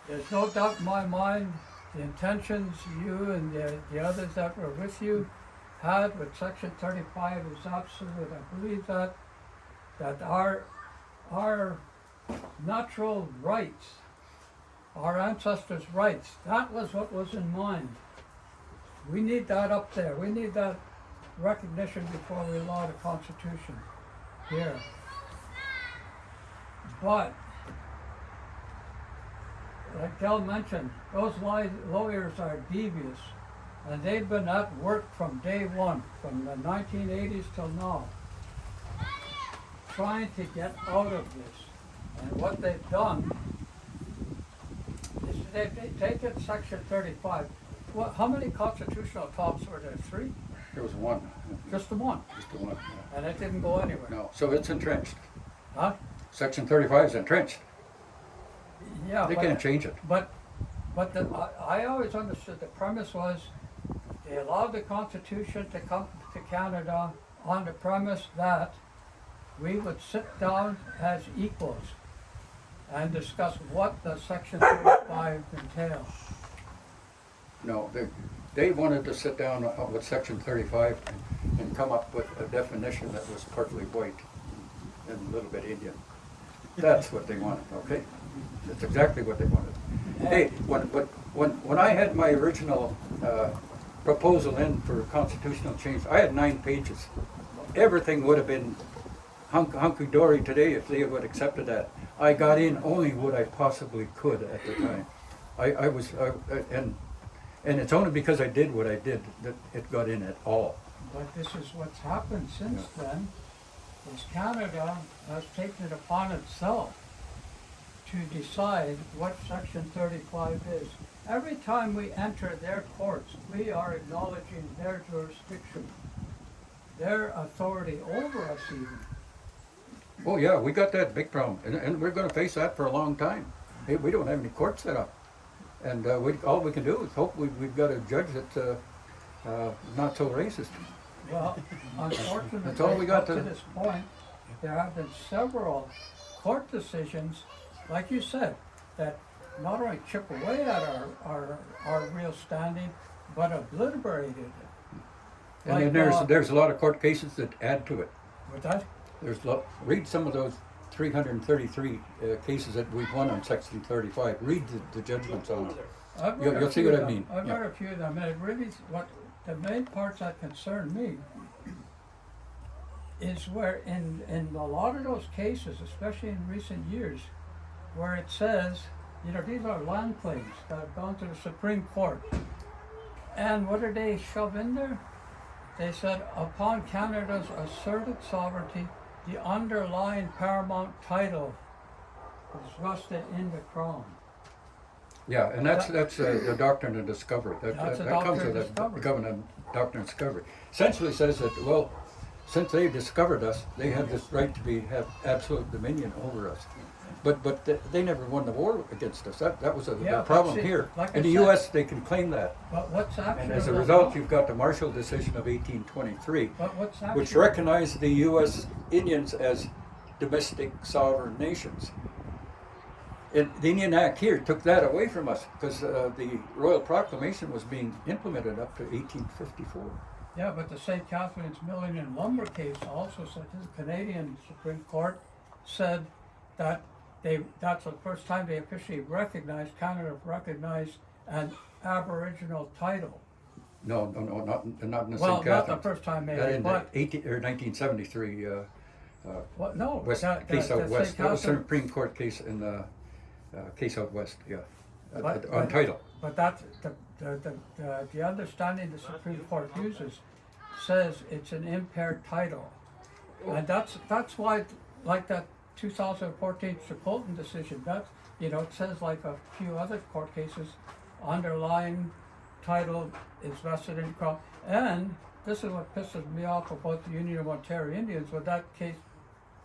There's no doubt in my mind the intentions you and the others that were with you had with Section 35 is absolute. I believe that our natural rights, our ancestors' rights, that was what was in mind. We need that up there. We need that recognition before we allow the Constitution here. But, like Del mentioned, those lawyers are devious, and they've been at work from day one, from the 1980s till now, trying to get out of this. And what they've done is they've taken Section 35. How many constitutional tops were there? 3? There was one. Just the one. Just the one. Yeah. And it didn't go anywhere. No, so it's entrenched. Huh? Section 35 is entrenched. Yeah. They can't change it. But I always understood the premise was they allowed the Constitution to come to Canada on the premise that we would sit down as equals and discuss what the Section 35 entails. No, they wanted to sit down with Section 35 and come up with a definition that was partly white and a little bit Indian. That's what they wanted, okay? That's exactly what they wanted. Hey, when I had my original proposal in for constitutional change, I had 9 pages. Everything would have been hunky-dory today if they would accepted that. I got in only what I possibly could at the time. And it's only because I did what I did that it got in at all. But this is what's happened since then, is Canada has taken it upon itself to decide what Section 35 is. Every time we enter their courts, we are acknowledging their jurisdiction, their authority over us even. Oh yeah, we got that big problem, and we're gonna face that for a long time. Hey, we don't have any courts set up. And all we can do is hope we've got a judge that's not so racist. Well, unfortunately, That's all we got up to to- this point, there have been several court decisions, like you said, that not only chip away at our real standing, but obliterated it. And Like, then there's a lot of court cases that add to it. With that, Read some of those 333 cases that we've won on Section 35. Read the judgments on them. I've You'll read a see few what of I them. mean. I've Yeah. read a few of them, and it really, what the main parts that concern me is where in a lot of those cases, especially in recent years, where it says, you know, these are land claims that have gone to the Supreme Court. And what did they shove in there? They said, upon Canada's asserted sovereignty, the underlying paramount title is vested in the Crown. Yeah, and that's the doctrine of discovery. That's That a comes doctrine with of the discovery. government doctrine of discovery. Essentially says that, well, since they've discovered us, they have this right to have absolute dominion over us. But they never won the war against us. That was Yeah, the but problem see, here. like I In the said- U.S., they can claim that. But what's actually And as a result, you've got the Marshall Decision of 1823, but what's actually which recognized the U.S. Indians as domestic sovereign nations. And the Indian Act here took that away from us because the Royal Proclamation was being implemented up to 1854. Yeah, but the St. Catharines Milling and Lumber case also said, this Canadian Supreme Court said that that's the first time they officially recognized, Canada recognized an Aboriginal title. No, not in the Well, St. not the Catharines. first time That maybe, in but, 1973 what, no. West case out St. west. That was a Catharines- Supreme Court case in the case out west. Yeah, but- on title. But that's the understanding the Supreme Court uses says it's an impaired title. And that's why, like that 2014 Chipotle decision, that, you know, it says like a few other court cases, underlying title is vested in Crown. And this is what pisses me off about the Union of Ontario Indians. When that case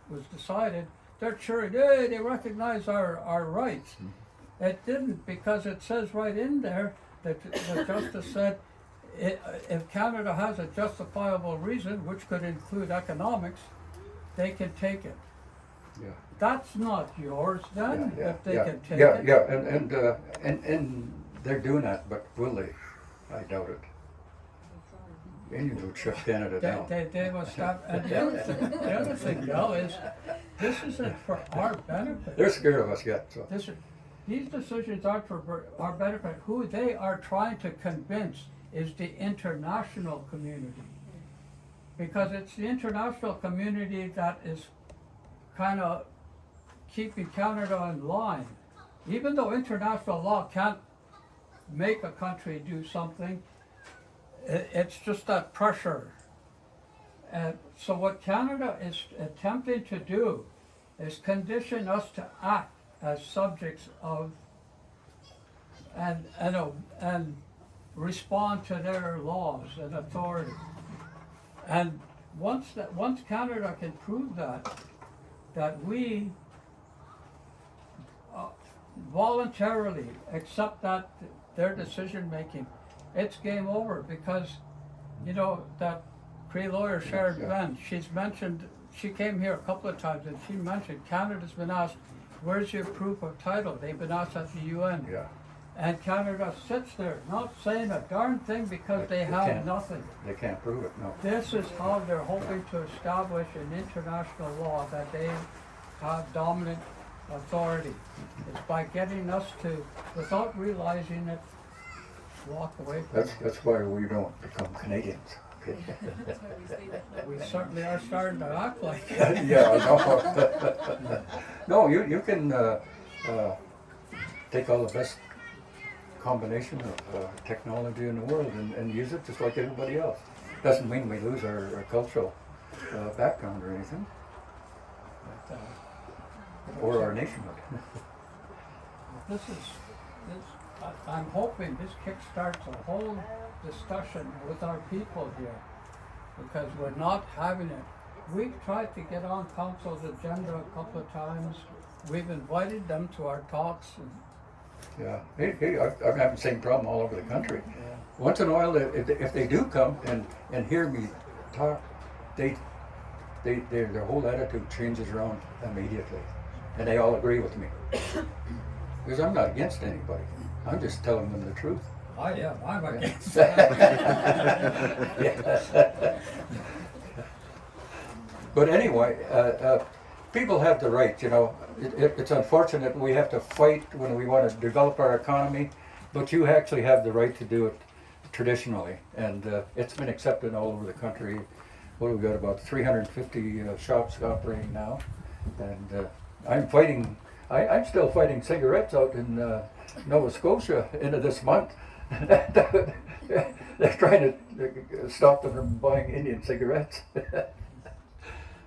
was decided, they're cheering, hey, they recognize our rights. It didn't, because it says right in there that the justice said, if Canada has a justifiable reason, which could include economics, they can take it. Yeah. That's not yours then, if they can take yeah, it. yeah, and they're doing that, but will they? I doubt it. Indians would shut Canada down. They will stop. And the other thing, Bill, is this isn't for our benefit. They're scared of us yet. So These decisions aren't for our benefit. Who they are trying to convince is the international community. Because it's the international community that is kind of keeping Canada in line. Even though international law can't make a country do something, it's just that pressure. And so what Canada is attempting to do is condition us to act as subjects of and respond to their laws and authority. And once Canada can prove that we voluntarily accept that their decision making, it's game over. Because you know that Cree lawyer Sharon Glenn, she came here a couple of times and she mentioned Canada's been asked, where's your proof of title? They've been asked at the UN. yeah, And Canada sits there not saying a darn thing because they have can't. nothing. they can't prove it. No. This is how they're hoping to establish an international law that they have dominant authority. It's by getting us to, without realizing it, walk away from it. That's why we don't become Canadians. Okay? That's why we stay We certainly are starting to act like it. Yeah, I know. No, you can take all the best combination of technology in the world and use it just like everybody else. Doesn't mean we lose our cultural background or anything, But, or our nationhood. I'm hoping this kickstarts a whole discussion with our people here, because we're not having it. We've tried to get on council's agenda a couple of times. We've invited them to our talks. And, Yeah, I'm having the same problem all over the country. Once in a while, if they do come and hear me talk, their whole attitude changes around immediately, and they all agree with me. Because I'm not against anybody. I'm just telling them the truth. I am. I'm against that. Yeah. But anyway, people have the right, you know. It's unfortunate we have to fight when we want to develop our economy, but you actually have the right to do it traditionally, and it's been accepted all over the country. What have we got, about 350 shops operating now, and I'm fighting. I'm still fighting cigarettes out in Nova Scotia into this month. They're trying to stop them from buying Indian cigarettes.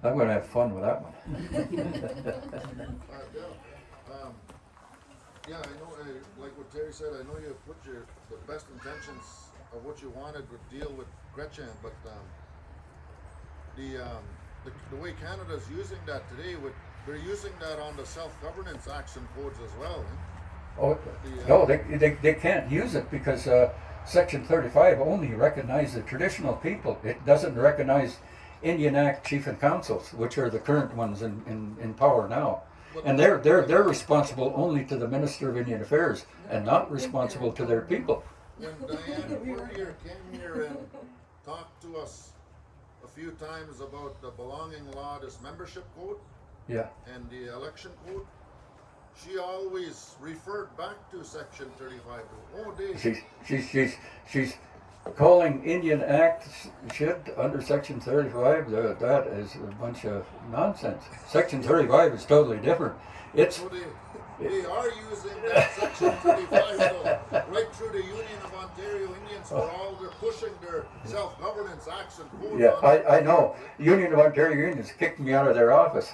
I'm going to have fun with that one. Yeah, I know, like what Terry said, I know you put the best intentions of what you wanted to deal with Gretchen, but the way Canada's using that today, they're using that on the self-governance action codes as well. Eh? Oh, no, they can't use it because Section 35 only recognizes the traditional people. It doesn't recognize Indian Act Chief and Councils, which are the current ones in power now. And they're responsible only to the Minister of Indian Affairs and not responsible to their people. When Diane Courier came here and talked to us a few times about the belonging law, this membership code, Yeah. and the election code, she always referred back to Section 35. Oh, She's calling Indian Act shit under Section 35. That is a bunch of nonsense. Section 35 is totally different. It's So they are using that Section 35 though, right through the Union of Ontario Indians for all they're pushing their self-governance acts and codes. yeah, on I know. Union of Ontario Indians kicked me out of their office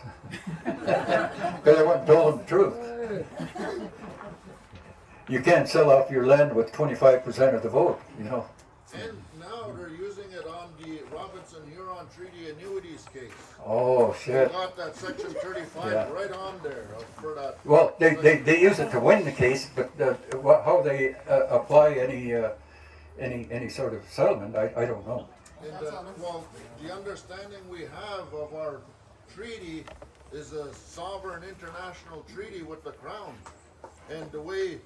because I wasn't told them the truth. You can't sell off your land with 25% of the vote, you know. And now they're using it on the Robinson-Huron Treaty Annuities case. Oh They shit. got that Section 35 Yeah. right on there for that. Well, they use it to win the case, but how they apply any sort of settlement, I don't know. And, well, the understanding we have of our treaty is a sovereign international treaty with the Crown. And the way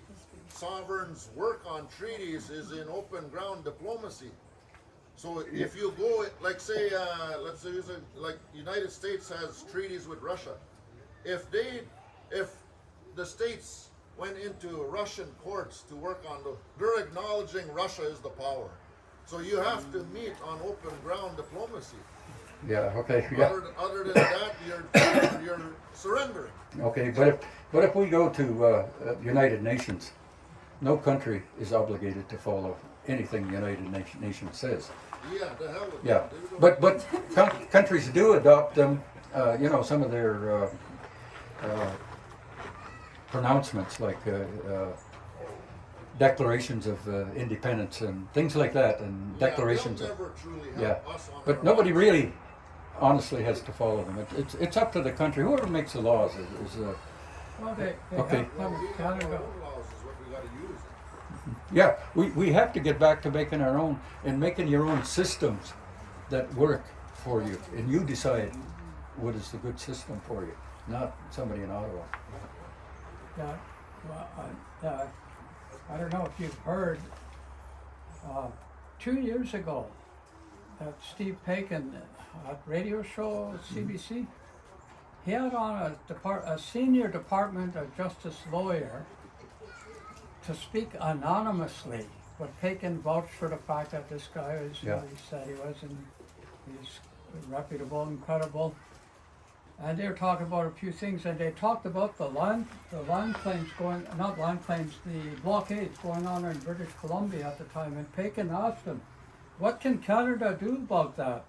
sovereigns work on treaties is in open ground diplomacy. So if you go, like say, let's use it, like United States has treaties with Russia. If the states went into Russian courts to work on they're acknowledging Russia is the power. So you have to meet on open ground diplomacy. Yeah. Okay. Yeah. Other than that, you're surrendering. Okay. But if we go to United Nations, no country is obligated to follow anything the United Nations says. Yeah, the hell with Yeah. that. But countries do adopt them. You know, some of their pronouncements, like declarations of independence and things like that, and declarations they'll of never truly help yeah. us on But our nobody own. really, honestly, has to follow them. It's up to the country. Whoever makes the laws is well, they Okay. have them in We have Canada. our own laws is what we gotta use. yeah. We have to get back to making our own and making your own systems that work for you, and you decide what is the good system for you, not somebody in Ottawa. Yeah, well, I don't know if you've heard, 2 years ago, that Steve Paikin radio show at CBC, he had on a senior Department of Justice lawyer to speak anonymously, but Paikin vouched for the fact that this guy was Yeah. what he said he was, and he's reputable and credible. And they were talking about a few things, and they talked about the land claims going, not land claims, the blockades going on in British Columbia at the time. And Pakin asked them, what can Canada do about that?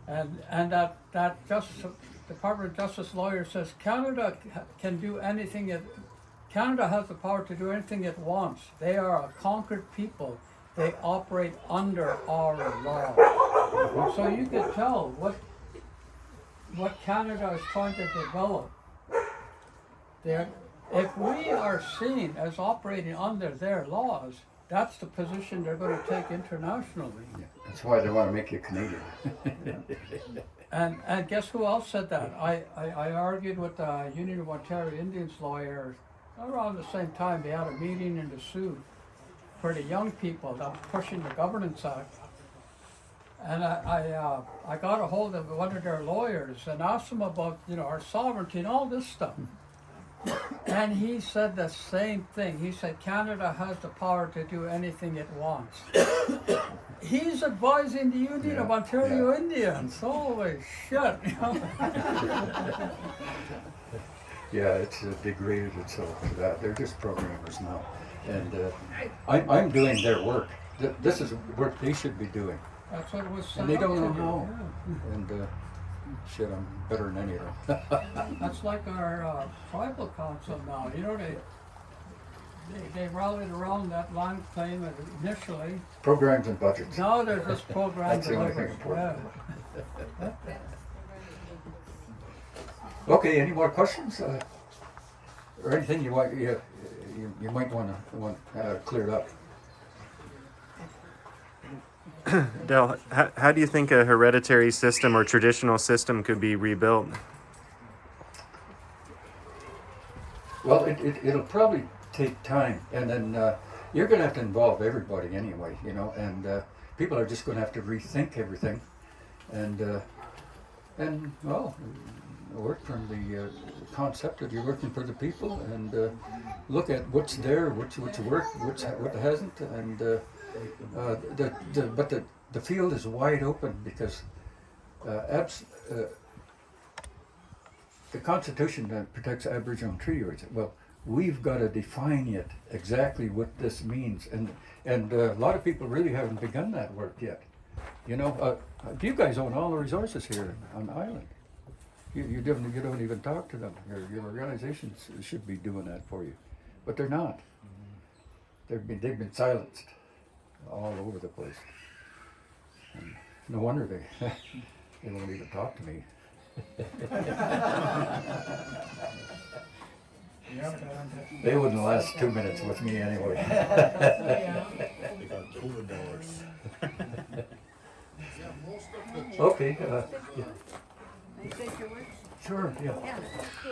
And that Department of Justice lawyer says Canada can do anything Canada has the power to do anything it wants. They are a conquered people. They operate under our law. So you could tell what Canada is trying to develop. If we are seen as operating under their laws, that's the position they're going to take internationally. Yeah, that's why they want to make you Canadian. And guess who else said that? I argued with the Union of Ontario Indians lawyer around the same time. They had a meeting in the Sioux for the young people that was pushing the Governance Act. And I got a hold of one of their lawyers and asked him about, our sovereignty and all this stuff. And he said the same thing. He said Canada has the power to do anything it wants. He's advising the Union of Ontario Indians. Holy shit. Yeah, it's degraded itself to that. They're just programmers now. And I'm doing their work. This is work they should be doing. That's what it was set And they up don't to know do, how. yeah. And shit, I'm better than any of them. That's like our tribal council now. They rallied around that land claim initially. Programs and budgets. Now they're just program That's the only thing delivery. important. Yeah. Okay, any more questions? Or anything you might want cleared up? Del, how do you think a hereditary system or traditional system could be rebuilt? Well, it'll probably take time, and then you're going to have to involve everybody anyway, and people are just going to have to rethink everything, and well, work from the concept that you're working for the people, and look at what's there, what's worked, what hasn't, and but the field is wide open because the Constitution that protects Aboriginal and Treaty rights. Well, we've got to define it exactly what this means, and a lot of people really haven't begun that work yet. You guys own all the resources here on the island. You don't even talk to them. Your organizations should be doing that for you, but they're not. They've been silenced all over the place. And no wonder they won't even talk to me. They wouldn't last 2 minutes with me anyway. They got $2. Okay. Yeah. May I take your words? Sure. Yeah. Yeah. Do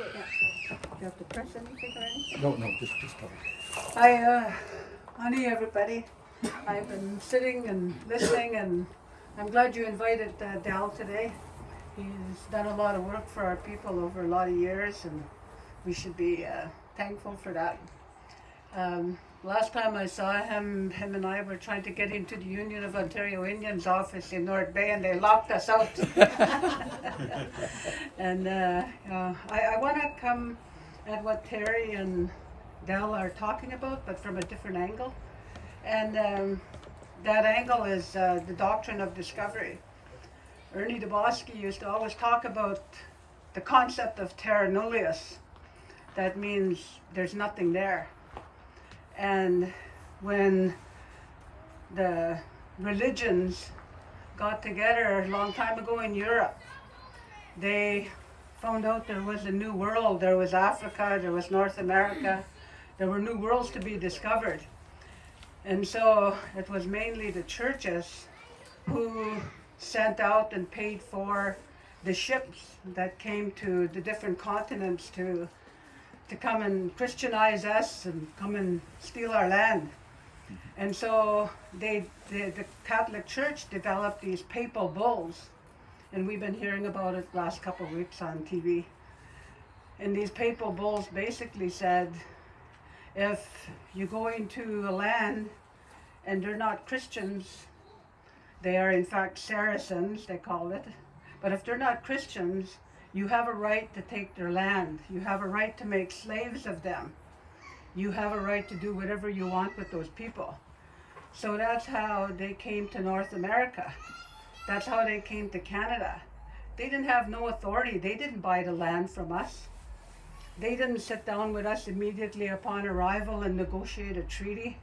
you have to press anything or anything? No. Just talk. Honey, everybody. I've been sitting and listening, and I'm glad you invited Dal today. He's done a lot of work for our people over a lot of years, and we should be thankful for that. Last time I saw him and I were trying to get into the Union of Ontario Indians office in North Bay, and they locked us out. And I want to come at what Terry and Del are talking about, but from a different angle. And that angle is the doctrine of discovery. Ernie DeBosky used to always talk about the concept of terra nullius. That means there's nothing there. And when the religions got together a long time ago in Europe, they found out there was a new world. There was Africa, there was North America. There were new worlds to be discovered. And so it was mainly the churches who sent out and paid for the ships that came to the different continents to come and Christianize us and come and steal our land. And so the Catholic Church developed these papal bulls, and we've been hearing about it the last couple of weeks on TV. And these papal bulls basically said, if you go into a land and they're not Christians, they are in fact Saracens, they call it, But if they're not Christians, you have a right to take their land. You have a right to make slaves of them. You have a right to do whatever you want with those people. So that's how they came to North America. That's how they came to Canada. They didn't have no authority. They didn't buy the land from us. They didn't sit down with us immediately upon arrival and negotiate a treaty.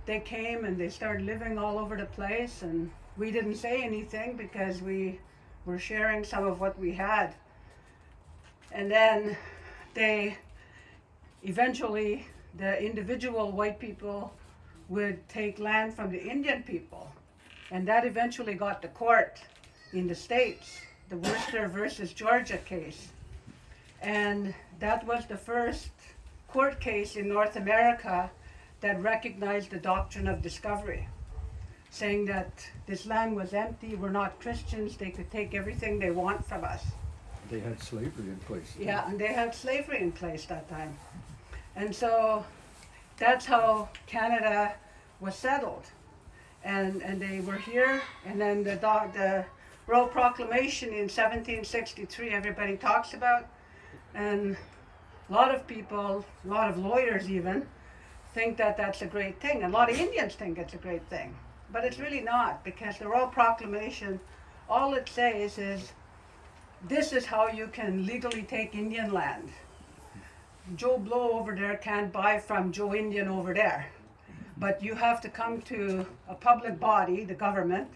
They came and they started living all over the place, and we didn't say anything because we were sharing some of what we had. And then they eventually, the individual white people would take land from the Indian people, and that eventually got to court in the States, the Worcester versus Georgia case. And that was the first court case in North America that recognized the doctrine of discovery, saying that this land was empty, we're not Christians, they could take everything they want from us. They had slavery in place. Yeah, and they had slavery in place that time. And so that's how Canada was settled. And they were here, and then the Royal Proclamation in 1763 everybody talks about, and a lot of people, a lot of lawyers even, think that that's a great thing. A lot of Indians think it's a great thing, but it's really not, because the Royal Proclamation, all it says is, this is how you can legally take Indian land. Joe Blow over there can't buy from Joe Indian over there. But you have to come to a public body, the government,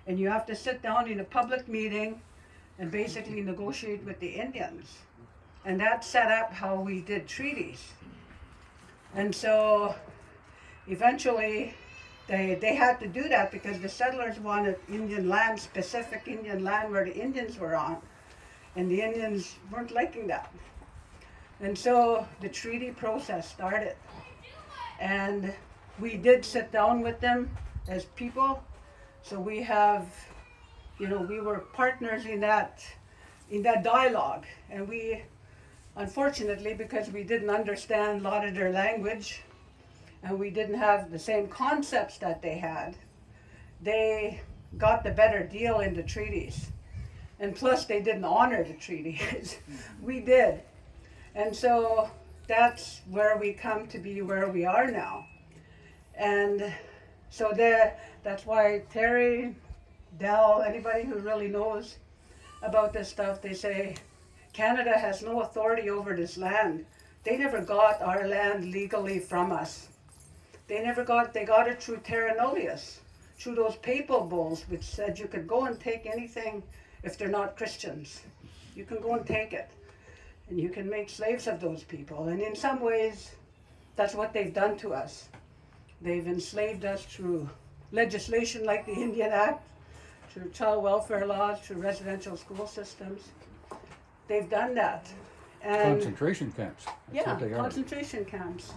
and you have to sit down in a public meeting and basically negotiate with the Indians. And that set up how we did treaties. And so eventually they had to do that because the settlers wanted Indian land, specific Indian land where the Indians were on. And the Indians weren't liking that. And so the treaty process started. And we did sit down with them as people. So we have, we were partners in that dialogue. And we, unfortunately, because we didn't understand a lot of their language and we didn't have the same concepts that they had, they got the better deal in the treaties. And plus they didn't honor the treaties. We did. And so that's where we come to be where we are now. And so that's why Terry, Del, anybody who really knows about this stuff, they say Canada has no authority over this land. They never got our land legally from us. They got it through terra nullius, through those papal bulls which said you could go and take anything if they're not Christians. You can go and take it. And you can make slaves of those people. And in some ways, that's what they've done to us. They've enslaved us through legislation like the Indian Act, through child welfare laws, through residential school systems. They've done that. And Concentration camps. That's what they are. Concentration camps.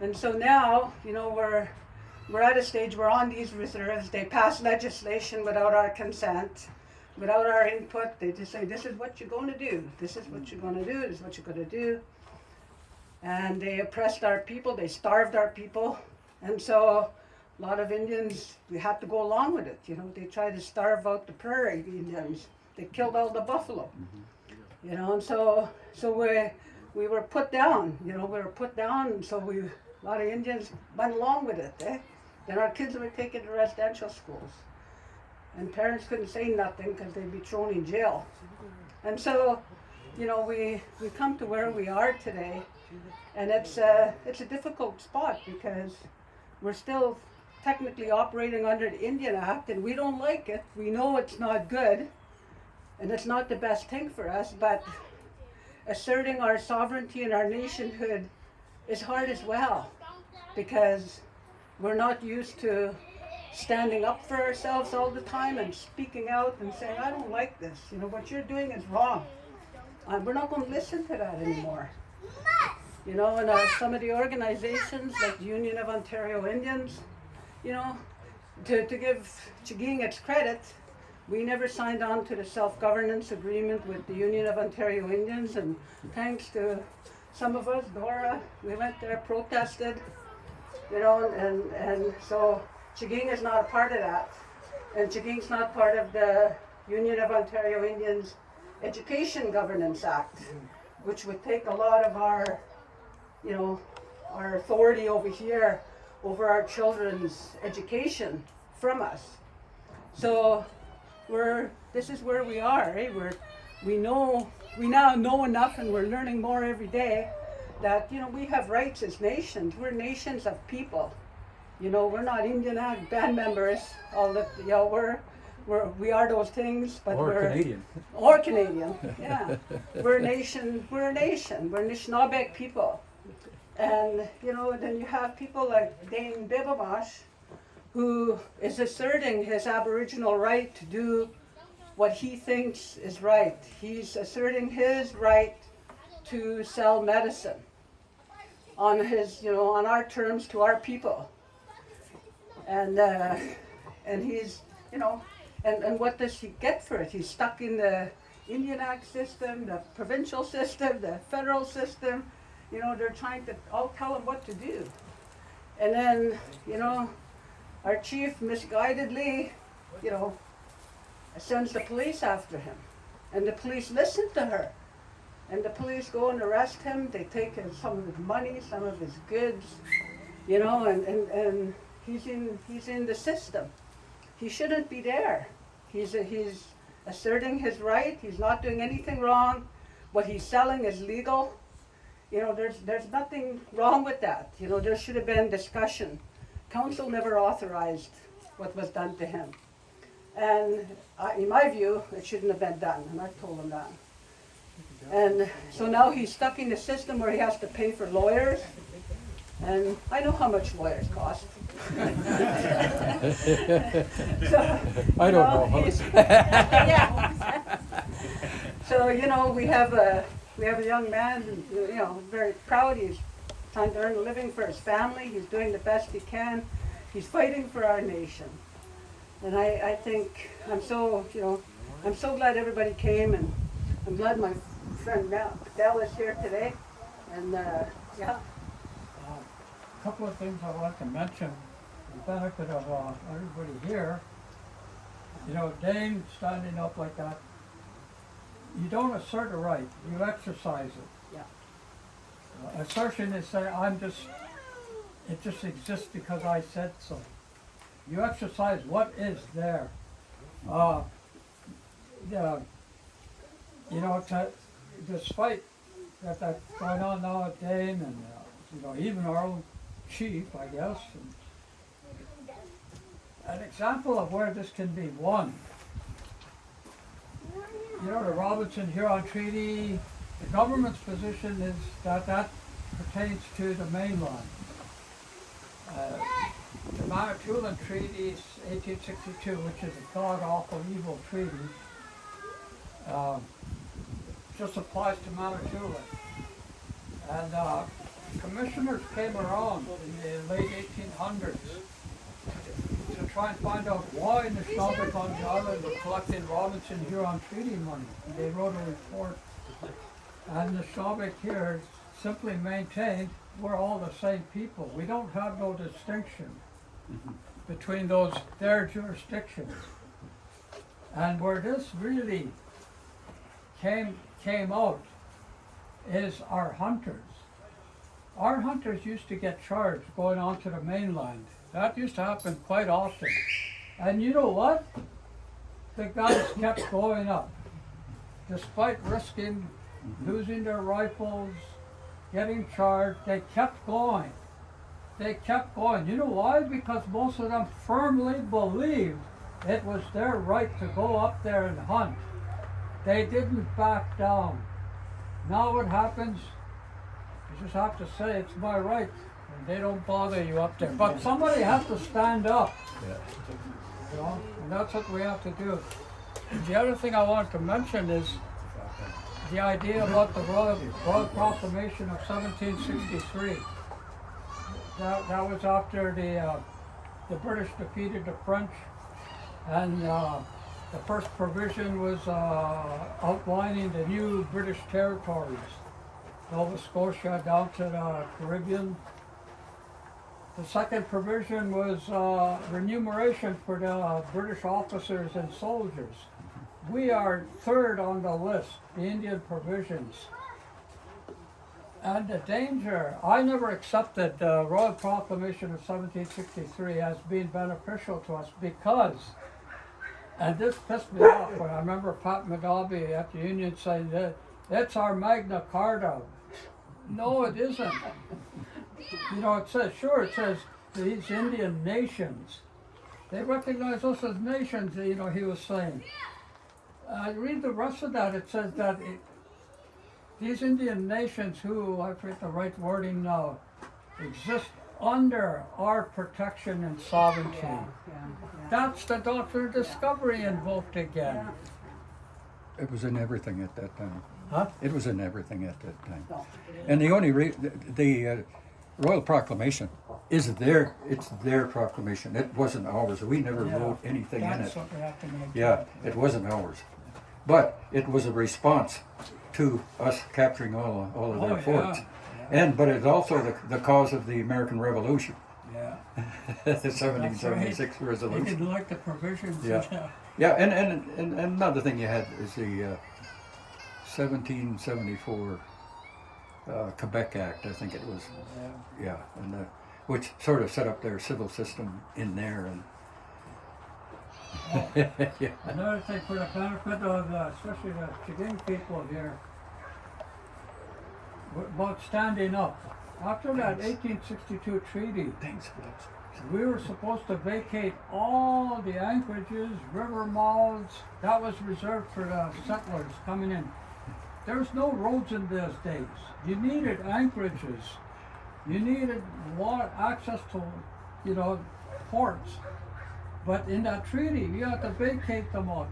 And so now, we're at a stage, we're on these reserves. They pass legislation without our consent, without our input. They just say, this is what you're going to do. This is what you're going to do. This is what you're going to do. And they oppressed our people. They starved our people. And so a lot of Indians, we had to go along with it. They tried to starve out the prairie Indians. They killed all the buffalo. And so we were put down. We were put down, and so a lot of Indians went along with it. Then our kids were taken to residential schools. And parents couldn't say nothing because they'd be thrown in jail. And so, we come to where we are today, and it's a difficult spot because we're still technically operating under the Indian Act, and we don't like it. We know it's not good, and it's not the best thing for us, but asserting our sovereignty and our nationhood is hard as well, because we're not used to standing up for ourselves all the time and speaking out and saying, I don't like this, what you're doing is wrong. We're not going to listen to that anymore. And some of the organizations like the Union of Ontario Indians, to give Chiging its credit, we never signed on to the self-governance agreement with the Union of Ontario Indians, and thanks to some of us, Dora, we went there, protested, and so Chiging is not a part of that. And Chiging's not part of the Union of Ontario Indians Education Governance Act, which would take a lot of our, you know, our authority over here over our children's education from us. So this is where we are, eh? We now know enough, and we're learning more every day that, you know, we have rights as nations. We're nations of people. You know, we're not Indian band members. All that, you know, we are those things, but we're Canadian. Or Canadian, yeah. We're a nation. We're Anishinaabe people, and you know, then you have people like Dane Bibamash, who is asserting his Aboriginal right to do what he thinks is right. He's asserting his right to sell medicine on his, you know, on our terms to our people. And he's, you know, and what does he get for it? He's stuck in the Indian Act system, the provincial system, the federal system. You know, they're trying to all tell him what to do. And then, you know, our chief misguidedly, you know, sends the police after him. And the police listen to her. And the police go and arrest him. They take some of his money, some of his goods, you know, and he's in the system. He shouldn't be there. He's asserting his right. He's not doing anything wrong. What he's selling is legal. You know, there's nothing wrong with that. You know, there should have been discussion. Council never authorized what was done to him. And in my view, it shouldn't have been done, and I've told him that. And so now he's stuck in the system where he has to pay for lawyers, and I know how much lawyers cost. So, I don't know. Yeah. So, you know, we have a young man, you know, very proud. He's trying to earn a living for his family. He's doing the best he can. He's fighting for our nation. And I think I'm so glad everybody came, and I'm glad my friend Del is here today. And yeah. A couple of things I want to mention, the benefit of everybody here. You know, Dane standing up like that, you don't assert a right, you exercise it. Yeah. Assertion is say, it just exists because I said so. You exercise what is there. You know, despite that's going on now at Dane, and you know, even our own chief, I guess. An example of where this can be won. You know, the Robinson-Huron Treaty, the government's position is that pertains to the mainland. The Manitoulin Treaty, 1862, which is a god-awful evil treaty, just applies to Manitoulin. And commissioners came around in the late 1800s to try and find out why the Anishinaabe on the island were collecting Robinson-Huron Treaty money. They wrote a report, and the Anishinaabe here simply maintained we're all the same people. We don't have no distinction between their jurisdictions. And where this really came out is our hunters. Our hunters used to get charged going on to the mainland. That used to happen quite often. And you know what? The guys kept going up. Despite risking losing their rifles, getting charged, they kept going. They kept going. You know why? Because most of them firmly believed it was their right to go up there and hunt. They didn't back down. Now what happens? You just have to say it's my right, and they don't bother you up there. But somebody has to stand up. You know, and that's what we have to do. The other thing I want to mention is the idea about the Royal Proclamation of 1763. That was after the British defeated the French, and the first provision was outlining the new British territories, Nova Scotia down to the Caribbean. The second provision was remuneration for the British officers and soldiers. we are third on the list, the Indian provisions. And the danger, I never accepted the Royal Proclamation of 1763 as being beneficial to us because, and this pissed me off when I remember Pat McDobby at the Union saying that it's our Magna Carta. No, it isn't. You know, it says, sure, it says these Indian nations, they recognize us as nations, you know, he was saying. Read the rest of that, it says that these Indian nations who, I forget the right wording now, exist under our protection and sovereignty. That's the Doctrine of Discovery invoked again. It was in everything at that time. Huh? It was in everything at that time. And the only the Royal Proclamation is it's their proclamation. It wasn't ours. We never wrote anything in That's it. what we have to make. Yeah, it wasn't ours. But it was a response to us capturing all of their forts. But it's also the cause of the American Revolution. Yeah. The 1776 They resolution. didn't like the provisions. Yeah. Yeah, and another thing you had is the 1774 Quebec Act, I think it was. Yeah, and which sort of set up their civil system in there. And yeah. Another thing for the benefit of especially the Chiging people here, about standing up. After that 1862 treaty, we were supposed to vacate all the anchorages, river mouths, that was reserved for the settlers coming in. There's no roads in those days. You needed anchorages. You needed access to, you know, ports. But in that treaty, you had to vacate them all.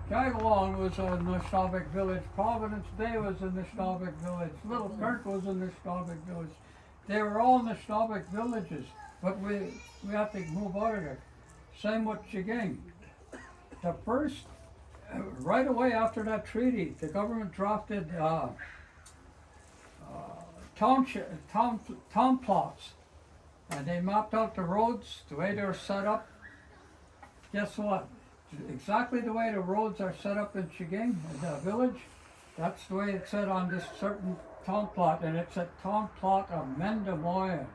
Gagawon was a Nishnawbek village. Providence Bay was a Nishnawbek village. Little Kirk was a Nishnawbek village. They were all Nishnawbek villages, but we had to move out of there. Same with Chiging. The first, right away after that treaty, the government drafted town plots, and they mapped out the roads, the way they were set up. Guess what? Exactly the way the roads are set up in Chiging, the village, that's the way it's set on this certain town plot, and it's a town plot of Mendemoya.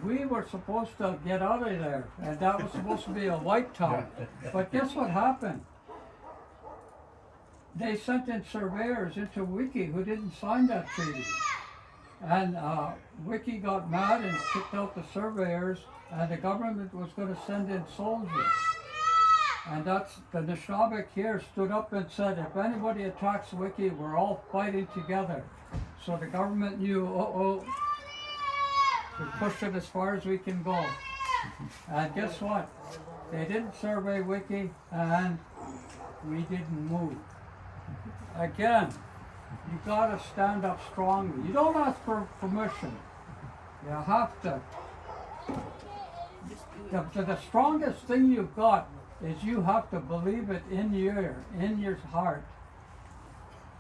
We were supposed to get out of there, and that was supposed to be a white town. But guess what happened? They sent in surveyors into Wiki who didn't sign that treaty. And Wiki got mad and kicked out the surveyors, and the government was going to send in soldiers. And that's, the Nishnawbek here stood up and said, if anybody attacks Wiki, we're all fighting together. So the government knew, we pushed it as far as we can go. And guess what? They didn't survey Wiki, and we didn't move. Again, you gotta stand up strongly. You don't ask for permission. You have to. The strongest thing you've got is you have to believe it in your heart.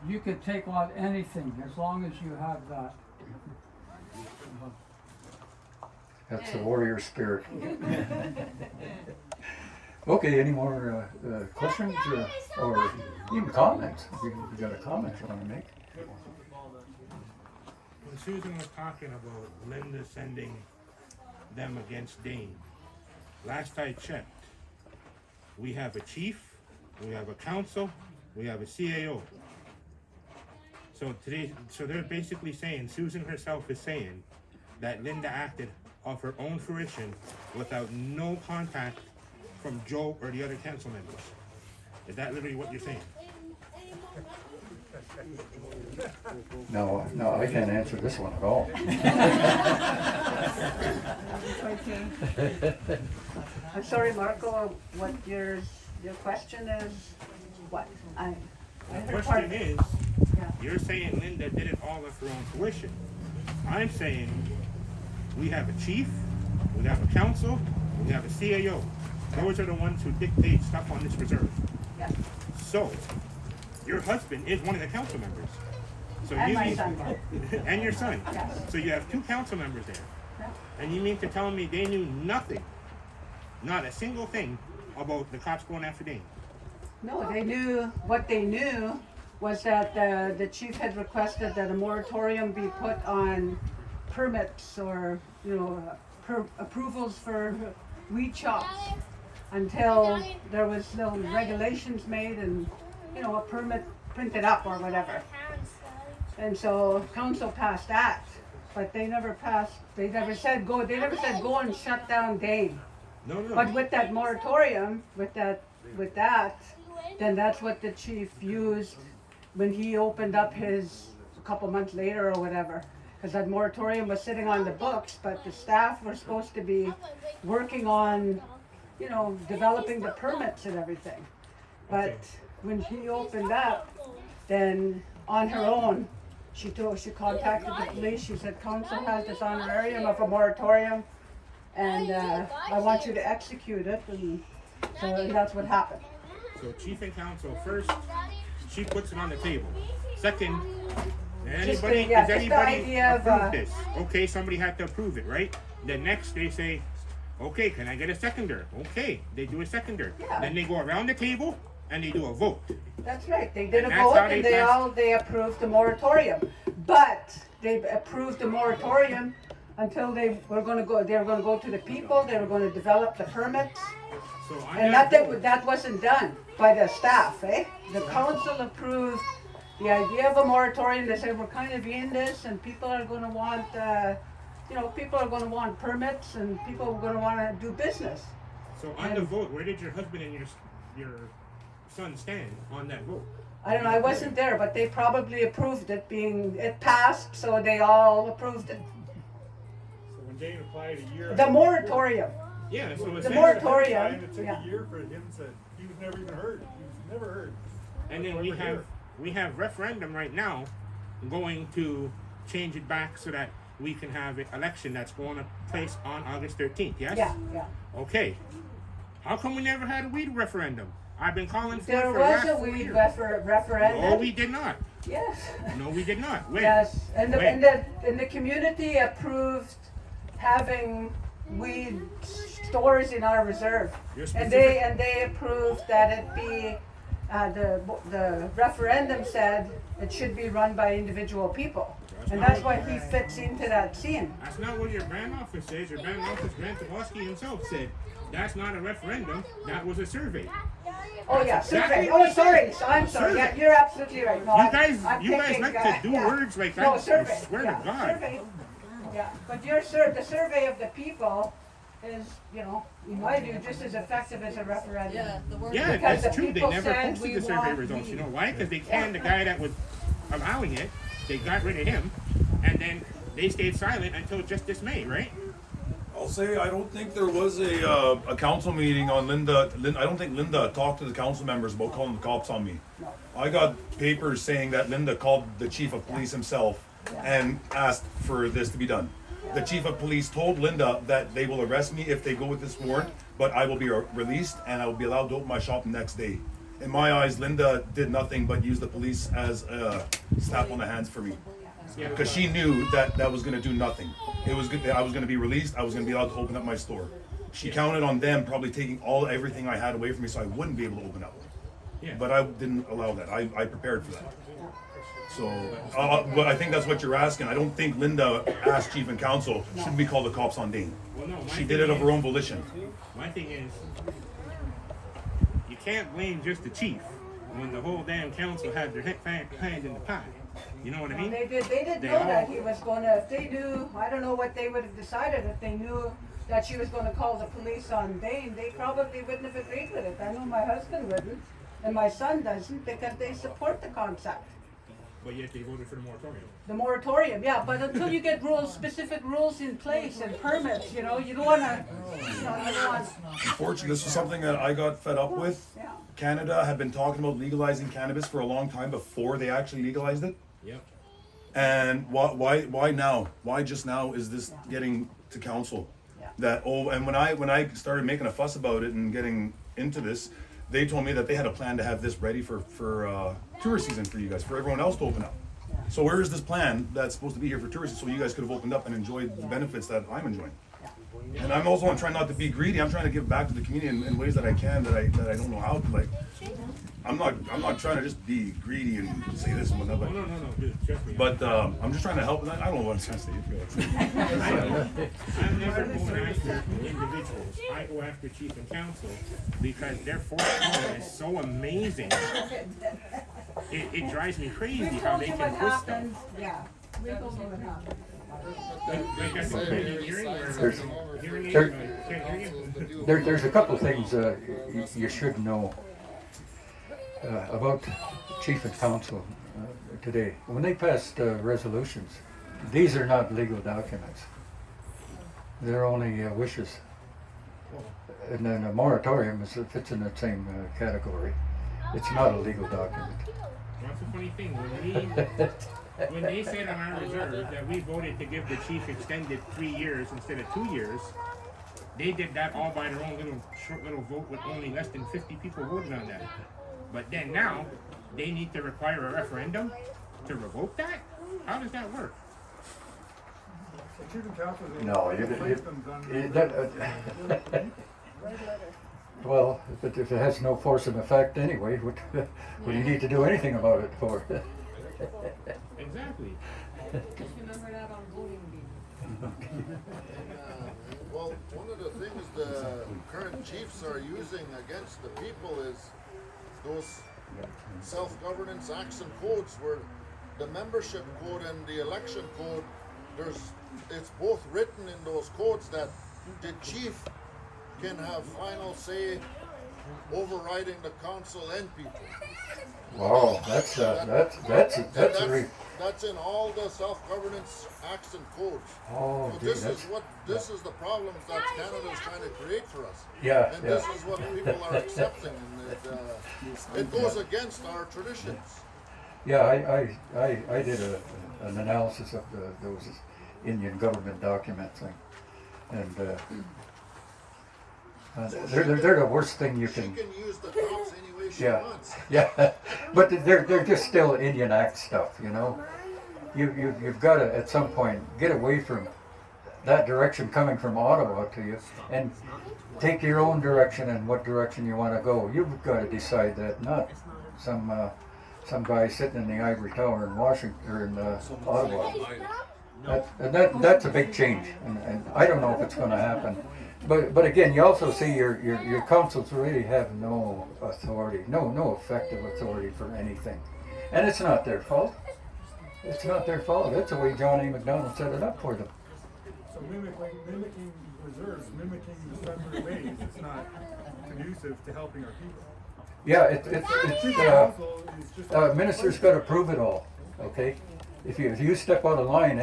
You can take on anything as long as you have that. That's the warrior spirit. Okay, any more questions or even comments? If you got a comment you want to make? When Susan was talking about Linda sending them against Dane, last I checked, we have a chief, we have a council, we have a CAO. So they're basically saying, Susan herself is saying that Linda acted of her own fruition without no contact from Joe or the other council members. Is that literally what you're saying? No, I can't answer this one at all. I'm sorry, Marco, what your question is, what? The question is, you're saying Linda did it all of her own fruition. I'm saying we have a chief, we have a council, we have a CAO. Those are the ones who dictate stuff on this reserve. Yes. So, your husband is one of the council members. So And you my mean, son. and your son. Yes. So you have two council members there. Yeah. And you mean to tell me they knew nothing, not a single thing about the cops going after Dane? No, they knew, what they knew was that the chief had requested that a moratorium be put on permits or, approvals for weed shops until there was no regulations made and, a permit printed up or whatever. And so council passed that, but they never said go and shut down Dane. No. But with that moratorium, with that, then that's what the chief used when he opened up his, a couple months later or whatever. Because that moratorium was sitting on the books, but the staff were supposed to be working on, developing the permits and everything. But when she opened up, then on her own, she contacted the police. She said, council has this honorarium of a moratorium, and I want you to execute it. And so that's what happened. So chief and council, first, she puts it on the table. Second, does the anybody idea of, approve this? Okay, somebody had to approve it, right? Then next they say, okay, can I get a seconder? Okay, they do a seconder. Yeah. Then they go around the table and they do a vote. That's right. They did a And that's vote how and they they approved the moratorium. But they approved the moratorium until they were going to go to the people. They were going to develop the permits. So on And that vote, that wasn't done by the staff, eh? The council approved the idea of a moratorium. They said we're kind of in this, and people are going to want, people are going to want permits, and people are going to want to do business. so on the vote, where did your husband and your son stand on that vote? I don't know. I wasn't there, but they probably approved it. It passed, so they all approved it. So when Dane applied a year. The moratorium. Yeah, so The it's moratorium. It took Yeah. a year for him to, he was never even heard. He was never heard. And then we have referendum right now going to change it back so that we can have an election that's going to place on August 13th, yes? Yeah. Okay. How come we never had a weed referendum? I've been calling for it There for the was last a 4 weed years. referendum. No, we did not. Yes. No, we did not. When? Yes, and When? the community approved having weed stores in our reserve, You're and specific- they approved that it be the referendum said it should be run by individual people, and that's why he fits into that scene. That's not what your brand office says. Your brand office, Grant Tabosky himself said, that's not a referendum, that was a survey. Oh yeah, exactly survey. what Oh he sorry, said. I'm sorry. Survey. Yeah, you're absolutely right. No, You I'm guys thinking, like to do yeah. words like that. No, I survey. swear Yeah, to God. survey. Yeah, but the survey of the people is, in my view, just as effective as a referendum. Yeah, the word. Yeah, Because that's the true. They people never said posted we the survey want results. You weed. know why? Because they canned the guy that was allowing it. They got rid of him, and then they stayed silent until just this May, right? I'll say I don't think there was a council meeting on Linda. I don't think Linda talked to the council members about calling the cops on me. No. I got papers saying that Linda called the chief of police himself and asked for this to be done. The chief of police told Linda that they will arrest me if they go with this warrant, but I will be released and I will be allowed to open my shop the next day. In my eyes, Linda did nothing but use the police as a slap on the hands for me. Because she knew that was going to do nothing. It was good. I was going to be released. I was going to be allowed to open up my store. She counted on them probably taking everything I had away from me, so I wouldn't be able to open up. Yeah. But I didn't allow that. I prepared for that. So, but I think that's what you're asking. I don't think Linda asked chief and council, should we call the cops on Dane? Well, no, She did it of her own volition. My thing is, you can't blame just the chief when the whole damn council had their hand in the pie. You know what I mean? They did They know all- that he was gonna, if they knew, I don't know what they would have decided if they knew that she was gonna call the police on Dane, they probably wouldn't have agreed with it. I know my husband wouldn't, and my son doesn't, because they support the concept. But yet they voted for the moratorium. The moratorium, yeah, but until you get specific rules in place and permits, you don't wanna, you don't want, Unfortunately, this was something that I got fed up with. yeah. Canada had been talking about legalizing cannabis for a long time before they actually legalized it. Yep. And why now? Why just now is this getting to council? Yeah. And when I started making a fuss about it and getting into this, they told me that they had a plan to have this ready for tourist season for you guys, for everyone else to open up. So where is this plan that's supposed to be here for tourists, so you guys could have opened up and enjoyed the benefits that I'm enjoying? And I'm also trying not to be greedy. I'm trying to give back to the community in ways that I can, that I don't know how to. Like, I'm not trying to just be greedy and say this and whatnot, No, dude, trust me. but I'm just trying to help. I don't know what I'm trying to say. I'm never going after individuals. I go after chief and council because their forthcoming is so amazing. It drives me crazy how they can push stuff. Yeah, we told you what happened. Like at the planning hearing There's- where hearing aid, there- can't hear you. There's a couple of things you should know about chief and council today. When they passed resolutions, these are not legal documents. They're only wishes. And then a moratorium fits in that same category. It's not a legal document. That's the funny thing. When they said on our reserve that we voted to give the chief extended 3 years instead of 2 years, they did that all by their own short little vote with only less than 50 people voting on that. But then now, they need to require a referendum to revoke that? How does that work? The chief and council is No, well, if it has no force and effect anyway, what do you need to do anything about it for? Exactly. Just remember that on voting day. Well, one of the things the current chiefs are using against the people is those self-governance acts and codes where the membership code and the election code, it's both written in those codes that the chief can have final say overriding the council and people. Wow, that's That's in all the self-governance acts and codes. Oh, So dude, this is the problems that Canada is trying to create for us. Yeah, And yeah. this is what people are accepting, and it goes against our traditions. Yeah, I did an analysis of those Indian government documents, and they're the worst thing you She can. can use the cops any way she Yeah, wants. yeah, but they're just still Indian Act stuff, you know. You've got to at some point get away from that direction coming from Ottawa to you, and take your own direction and what direction you want to go. You've got to decide that, not some guy sitting in the ivory tower in Washington or in Ottawa. That's a big change, and I don't know if it's going to happen. But again, you also see your councils really have no authority, no effective authority for anything, and it's not their fault. It's not their fault. That's the way John A. MacDonald set it up for them. So mimicking reserves, mimicking the separate ways, it's not conducive to helping our people. Yeah, Chief council is just minister's got to prove it all. Okay, if you step out of line,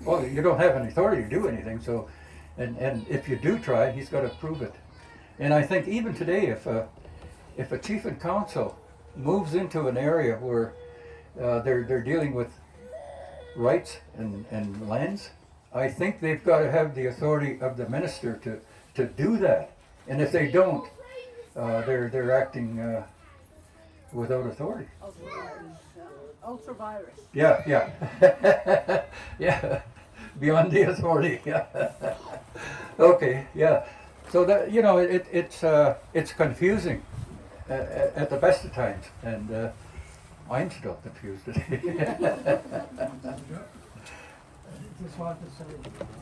you don't have any authority to do anything. So, and if you do try, he's got to prove it. And I think even today, if a chief and council moves into an area where they're dealing with rights and lands, I think they've got to have the authority of the minister to do that. And if they don't, they're acting without authority. Ultra-virus. Yeah. Yeah. Beyond the authority. Yeah. Okay. Yeah. So that it's confusing at the best of times, and I'm still confused. Just want to say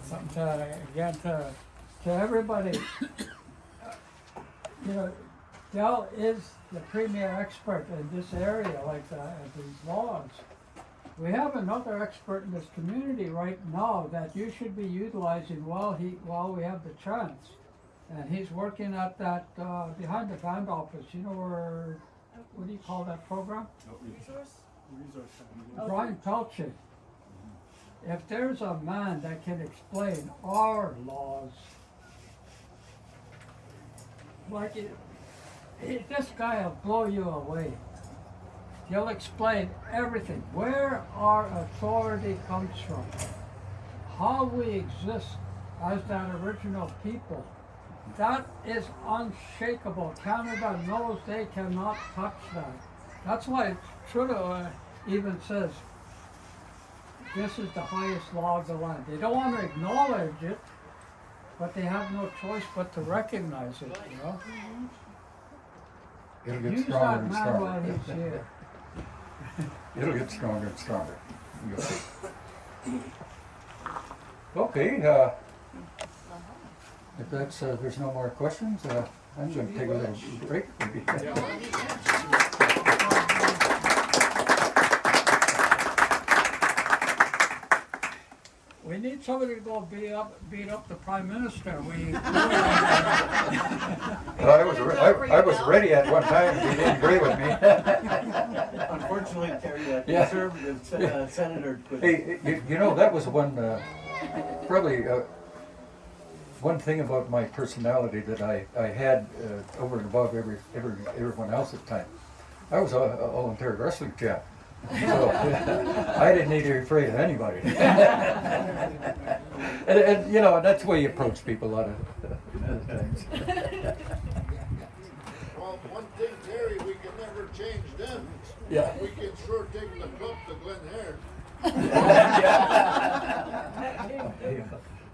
something again to everybody. Del is the premier expert in this area, like these laws. We have another expert in this community right now that you should be utilizing while we have the chance. And he's working at that behind the band office. You know where? What do you call that program? resource. Brian Pelchin. If there's a man that can explain our laws, like this guy will blow you away. He'll explain everything, where our authority comes from, how we exist as that original people. That is unshakable. Canada knows they cannot touch that. That's why Trudeau even says this is the highest law of the land. They don't want to acknowledge it, but they have no choice but to recognize it, you know? It'll get Use stronger that and man while stronger. he's here. It'll get stronger and stronger. You'll see. Okay, if that's, there's no more questions, I'm going to take a little break. We need somebody to go beat up the Prime Minister. I was ready at one time, he didn't agree with me. Unfortunately, Terry, the Yeah. conservative senator could. Hey, you know, that was one, probably one thing about my personality that I had over and above everyone else at the time. I was an all-Ontario wrestling champ. So I didn't need to be afraid of anybody. and you know, that's the way you approach people a lot of times. Well, one thing, Terry, we can never change them. Yeah. We can sure take the club to Glen Haird.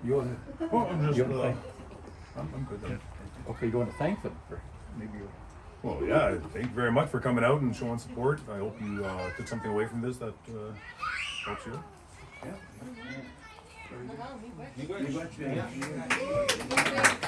You want to I'm good then. okay, you want to thank them for maybe you. Well, yeah, thank you very much for coming out and showing support. I hope you took something away from this that helps you. You got you.